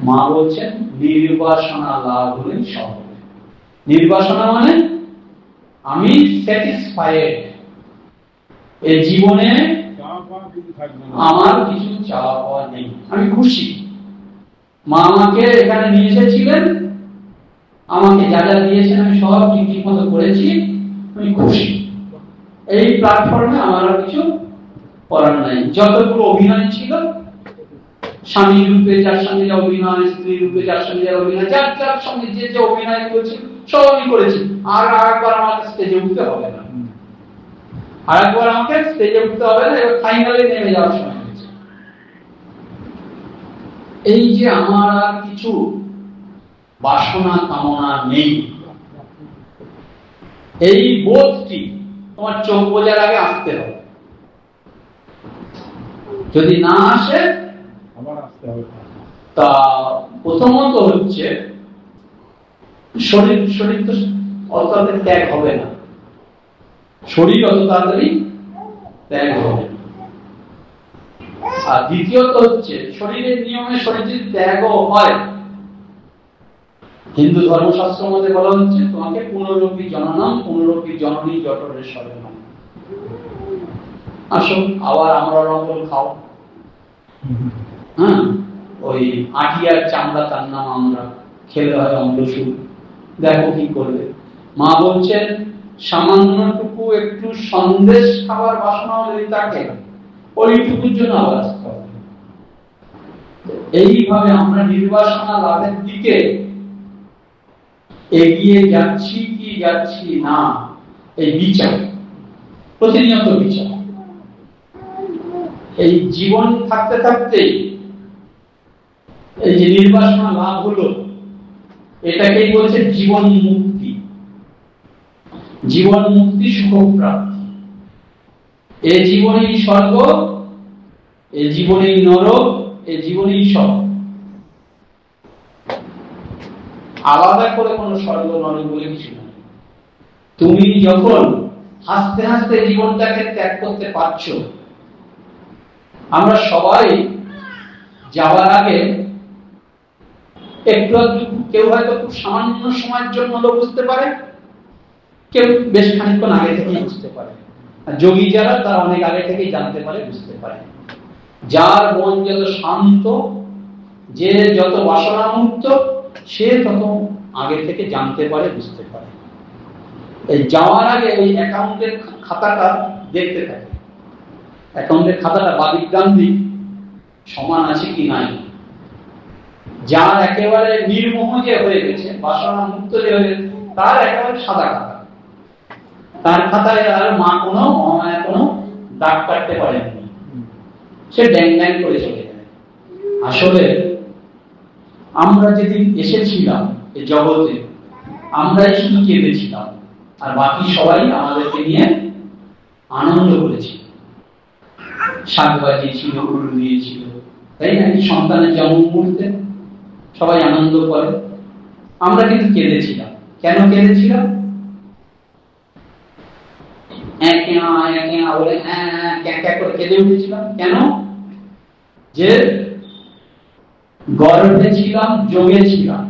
Speaker 1: মা বলছেন নির্বাসনা লাভ হলে সব। নির্বাসনা মানে আমি স্যাটিসফাইড, এই জীবনে আমার কিছু চাওয়া পাওয়া নেই, আমি খুশি। মা আমাকে এখানে নিয়ে এসেছিলেন, আমাকে যা যা দিয়েছেন আমি সব ঠিক মতো করেছি, আমি খুশি। এই প্ল্যাটফর্মে আমার আর কিছু করার নাই। যতগুলো অভিনয় ছিল স্বামী রূপে যার সঙ্গে যা অভিনয়, স্ত্রী রূপে যার সঙ্গে যা অভিনয়, যার যার সঙ্গে যে যে অভিনয় করেছে সব আমি করেছি। আর একবার আমাকে স্টেজে উঠতে হবে না, আর একবার আমাকে স্টেজে উঠতে হবে না, এবার ফাইনালে নেমে যাওয়ার সময় হয়েছে। এই যে আমার আর কিছু বাসনা কামনা নেই, এই বোধটি তোমার চোখ বোঝার আগে আসতে হবে। যদি না আসে তা প্রথমত হচ্ছে শরীর তো অত তাড়াতাড়ি ত্যাগ হবে না, শরীর অত তাড়াতাড়ি ত্যাগ হবে না। আর দ্বিতীয়ত হচ্ছে শরীরের নিয়মে শরীর যদি ত্যাগও হয়, হিন্দু ধর্মশাস্ত্র মধ্যে বলা হচ্ছে তোমাকে পুনরপি জননম পুনরপি জননী জঠরের শরণম। আসো আবার আমরা রঙ্গল খাও, হ্যাঁ, ওই আটিয়ার চামড়া তার নাম আমরা খেলে হয় অম্লসুর, দেখো কি করবে। মা বলছেন সামান্যটুকু একটু সন্দেশ খাবার বাসনা যদি থাকে ওইটুকুর জন্য আবার আসতে হবে। এইভাবে আমরা নির্বাসনা লাভের দিকে এগিয়ে যাচ্ছি কি যাচ্ছি না, এই বিচার, প্রতিনিয়ত বিচার। এই জীবন থাকতে থাকতে এই যে নির্বাসনা লাভ হলো, এটাকেই বলছে জীবন মুক্তি। জীবন মুক্তি সুখ প্রাপ্তি। এ জীবনেই স্বর্গ, এ জীবনেই নরক, এ জীবনেই সব। আলাদা করে কোনো স্বর্গ নরক বলে কিছু নেই। তুমি যখন হাসতে হাসতে জীবনটাকে ত্যাগ করতে পারছো, আমরা সবাই যাওয়ার আগে একটু কেউ হয়তো খুব সামান্য সময়ের জন্য হলেও বুঝতে পারে, কেউ বেশ খানিকক্ষণ আগে থেকেই বুঝতে পারে। যোগী যারা তারা অনেক আগে থেকেই জানতে পারে, বুঝতে পারে। যার মন যত শান্ত, যে যত বাসনা মুক্ত, সে তত আগে থেকে জানতে পারে, বুঝতে পারে। এই যাওয়ার আগে ওই অ্যাকাউন্টের খাতাটা দেখতে থাকে, অ্যাকাউন্টের খাতাটা বাদিক ডান দিক সমান আছে কি নাই। যার একেবারে নির্মোহ যে হয়ে গেছে, বাসনা মুক্ত যে হয়ে গেছে, তার একেবারে সাদা খাতা, তার খাতায় আর মা কোনো মহামায়া কোনো দাগ কাটতে পারেননি, সে ড্যাং ড্যাং করে চলে যায়। আসলে আমরা যেদিন এসেছিলাম এই জগতে, আমরাই শুধু কেঁদেছিলাম, আর বাকি সবাই আমাদেরকে নিয়ে আনন্দ করেছিল, শাক বাজিয়েছিল, উল দিয়েছিল, তাই না? সন্তানের জন্ম মুহূর্তে সবাই আনন্দ করে, আমরা কিন্তু কেঁদেছিলাম। কেন কেঁদেছিলাম? বলে করে কেঁদে উঠেছিলাম। কেন? যে গর্ভে ছিলাম, যোগে ছিলাম,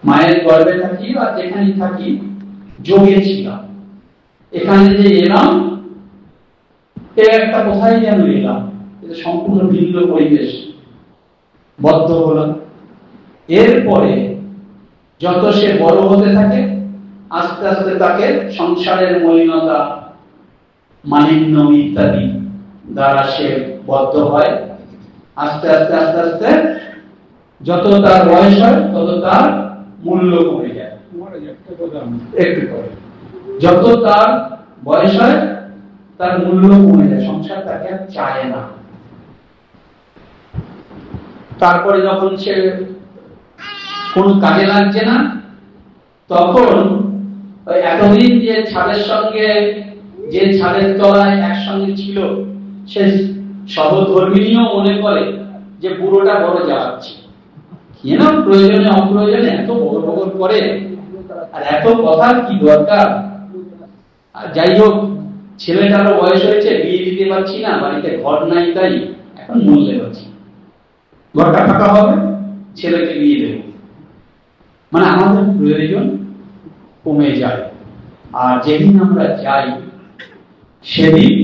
Speaker 1: মায়ের গর্ভে থাকি আর যেখানে থাকি যোগে ছিলাম। এখানে যে এলাম, একটা কোথায় যেন এলাম, সম্পূর্ণ ভিন্ন পরিবেশ, বদ্ধ হলাম। এরপরে যত সে বড় হতে থাকে, আস্তে আস্তে তাকে সংসারের মলিনতা, মালিন্য ইত্যাদি দ্বারা সে বদ্ধ হয়। আস্তে আস্তে আস্তে আস্তে যত তার বয়স হয় তত তার মূল্য কমে যায়। একটু করে যত তার বয়স হয় তার মূল্য কমে যায়, সংসার তাকে আর চায় না। তারপরে যখন সে কোন কাজে লাগছে না, তখন এতদিন যে ছাদের সঙ্গে, যে ছাদের তলায় একসঙ্গে ছিল, সে সহধর্মিনীও মনে করে যে বুড়োটা বড় জ্বালাচ্ছে, কেন প্রয়োজনে অপ্রয়োজনে এত বড় বড় করে, আর এত কথার কি দরকার। আর যাই হোক, ছেলেটারও বয়স হয়েছে, বিয়ে দিতে পারছি না, বাড়িতে ঘর নাই, তাই এখন মূল্যে পাচ্ছি, ঘরটা ফাঁকা হবে, ছেলেকে বিয়ে দেব। মানে আমাদের প্রয়োজন কমে যায়। আর যেদিন আমরা যাই সেদিন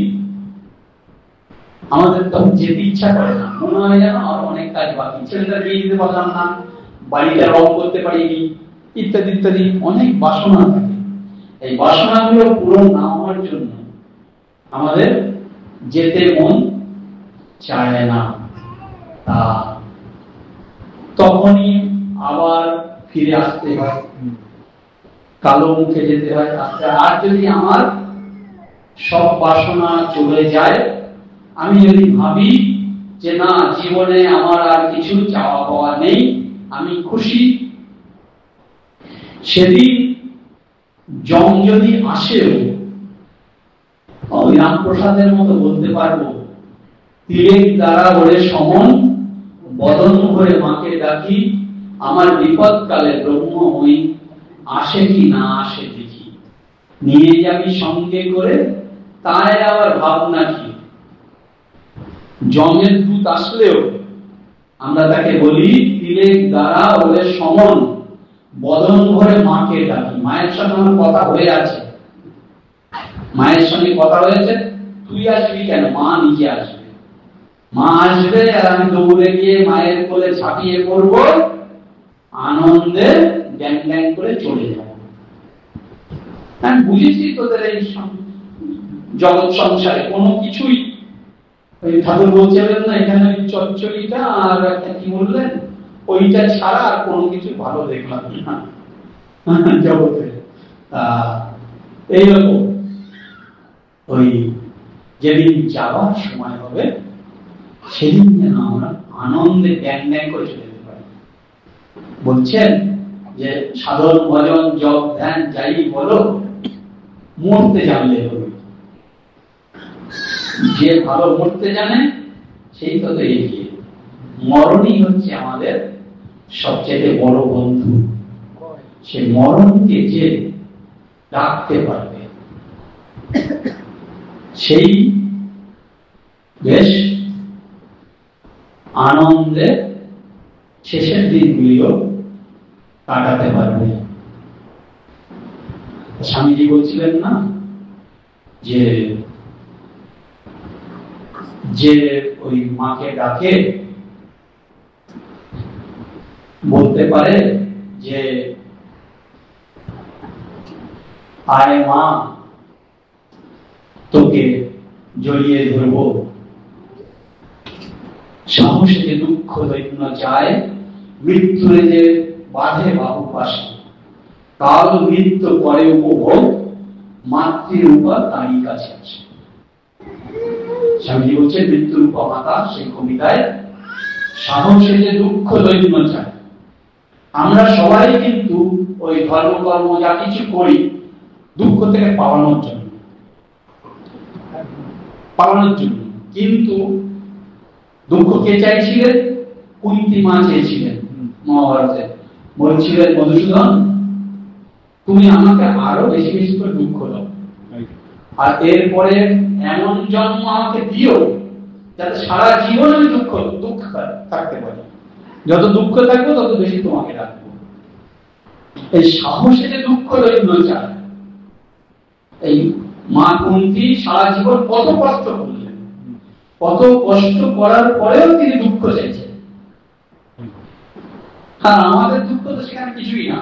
Speaker 1: আমাদের তখন যেতে ইচ্ছা করে না, মনে হয় যেন আর অনেক কাজ বাকি, ছেলেটা বিয়ে দিতে পারলাম না, বাড়িটা রং করতে পারিনি, ইত্যাদি ইত্যাদি অনেক বাসনা থাকে। এই বাসনাগুলো পূরণ না হওয়ার জন্য আমাদের যেতে মন চায় না। তখনই আবার ফিরে আসতে হয়, কালো মুখে যেতে হয়। আর যদি আমার সব বাসনা চলে যায়, আমি যদি ভাবি যে না, জীবনে আমার আর কিছু চাওয়া পাওয়া নেই, আমি খুশি, সেদিন জম যদি আসেও ওই রামপ্রসাদের মতো বলতে পারবো, তিলেক দ্বারা ওরে সমন, বদন ভরে মাকে ডাকি, আমার বিপদ কালে ব্রহ্ম হই, আসে কি না আসে দেখি, নিয়ে যাবি সঙ্গে করে, তাই আবার ভাবনা কি। জমের দূত আসলেও আমরা তাকে বলি তিলেক দ্বারা ওরে সমন, বদন ভরে মাকে ডাকি। মায়ের সাথে আমার কথা হয়ে আছে, মায়ের সঙ্গে কথা হয়েছে, তুই আসবি কেন, মা নিজে আসবে। মা আসবে আর আমি দৌড়ে গিয়ে মায়ের কোলে ঝাঁপিয়ে পড়ব, আনন্দে গ্যাং গ্যাং করে চলে যাব। আমি বুঝেছি তোদের এই জগৎ সংসারে কোনো কিছুই, ওই ঠাকুর বলছিলেন না এখানে চচ্চড়িটা আর একটা কি বললেন, ওইটা ছাড়া আর কোনো কিছু ভালো দেখলাম না জগতে। এইরকম ওই যেদিন যাওয়ার সময় হবে, সেদিন যেন আমরা আনন্দে গ্যাং গ্যাং করে চলে যেতে পারি। বলছেন যে সাধন ভজন জপ ধ্যান যাই বলো, মরতে জানলে হবে। যে ভালো মরতে জানে সেই তো এগিয়ে। মরণই হচ্ছে আমাদের সবচেয়ে বড় বন্ধু। সে মরণকে যে ডাকতে পারবে, সেই বেশ আনন্দে শেষের দিনগুলিও কাটাতে পারবে। স্বামীজি বলছিলেন না যে যে ওই মাকে ডাকে, বলতে পারে যে আয় মা, তোকে জড়িয়ে ধরব, সাহসে যে দুঃখ দৈন্য চায়, মৃত্যুরে যে বাঁধে বাহু পাশে, কাল মৃত্যু পরে উপভোগ, মাতৃরূপা তারই কাছে আছে। স্বামীজি বলছেন মৃত্যুরূপা মাতা সেই কবিতায়, সাহসে যে দুঃখ দৈন্য চায়। আমরা সবাই কিন্তু ওই ধর্মকর্ম যা কিছু করি দুঃখ থেকে পালানোর জন্য, কিন্তু দুঃখ কে চাইছিলেন? কুন্তী মা চেয়েছিলেন মহাভারতে। বলছিলেন মধুসূদন, তুমি আমাকে আরো বেশি বেশি করে দুঃখ দাও, আর এরপরে এমন জন্ম আমাকে দিও যাতে সারা জীবন আমি দুঃখ থাকতে পারি। যত দুঃখ থাকবো তত বেশি তোমাকে রাখবো। এই সাহসে যে দুঃখ দৈন্য চায়, এই মা কুন্তী সারা জীবন কত কষ্ট করলেন, কত কষ্ট করার পরেও তিনি দুঃখ চাইছেন। আর আমাদের দুঃখ তো সেখানে কিছুই না।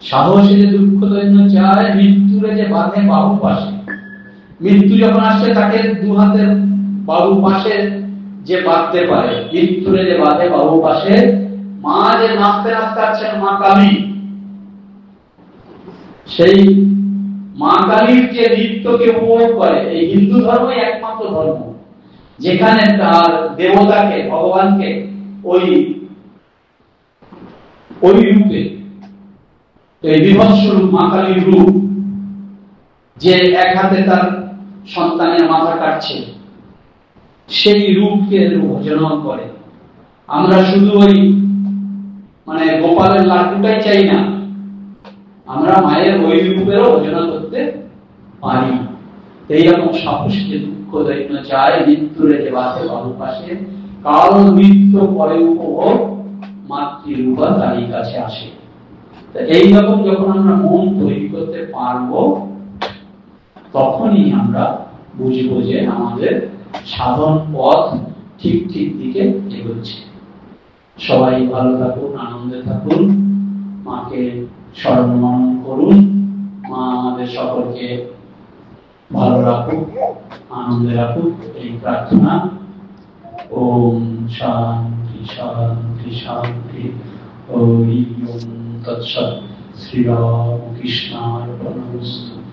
Speaker 1: সাহসে যে দুঃখ দৈন্য চায়, মৃত্যুরে যে বাঁধে বাহু পাশে। মৃত্যু যখন আসছে তাকে দু হাতের বাহু পাশে যে বাঁধতে পারে, মৃত্যুরে যে বাঁধে বাহু পাশে। মা যে নাচতে নাচতে আছেন মা কালী, সেই মা কালীর যে নৃত্যকে উপভোগ করে, এই হিন্দু ধর্মই একমাত্র ধর্ম যেখানে তার দেবতাকে, ভগবানকে ওই ওই রূপে, এই বিভৎস রূপ মা কালীর রূপ, যে এক হাতে তার সন্তানের মাথা কাটছে, সেই রূপকে ভোজন করে। আমরা শুধু ওই মানে গোপালের লাড্ডুটাই চাই না, আমরা মায়ের ওই রূপেরও ভোজন করতে পারি। এইরকম সাহস যে দুঃখ দৈন্য চায়, মৃত্যুরে যে বাঁধে বাহু পাশে, কাল মৃত্যু পরে উপভোগ, মাতৃরূপা তারই কাছে আসে। এইরকম যখন আমরা মন তৈরি করতে পারবো, তখনই আমরা বুঝবো যে আমাদের সাধন পথ ঠিক ঠিক দিকে এগোচ্ছে। সবাই ভালো থাকুন, আনন্দে থাকুন, মাকে স্মরণ মনন করুন। মা আমাদের সকলকে ভালো রাখুক, আনন্দে রাখুক, এই প্রার্থনা। ওম শান্তি শান্তি শান্তি। ওম তৎসৎ। শ্রীরামকৃষ্ণার্পণমস্তু।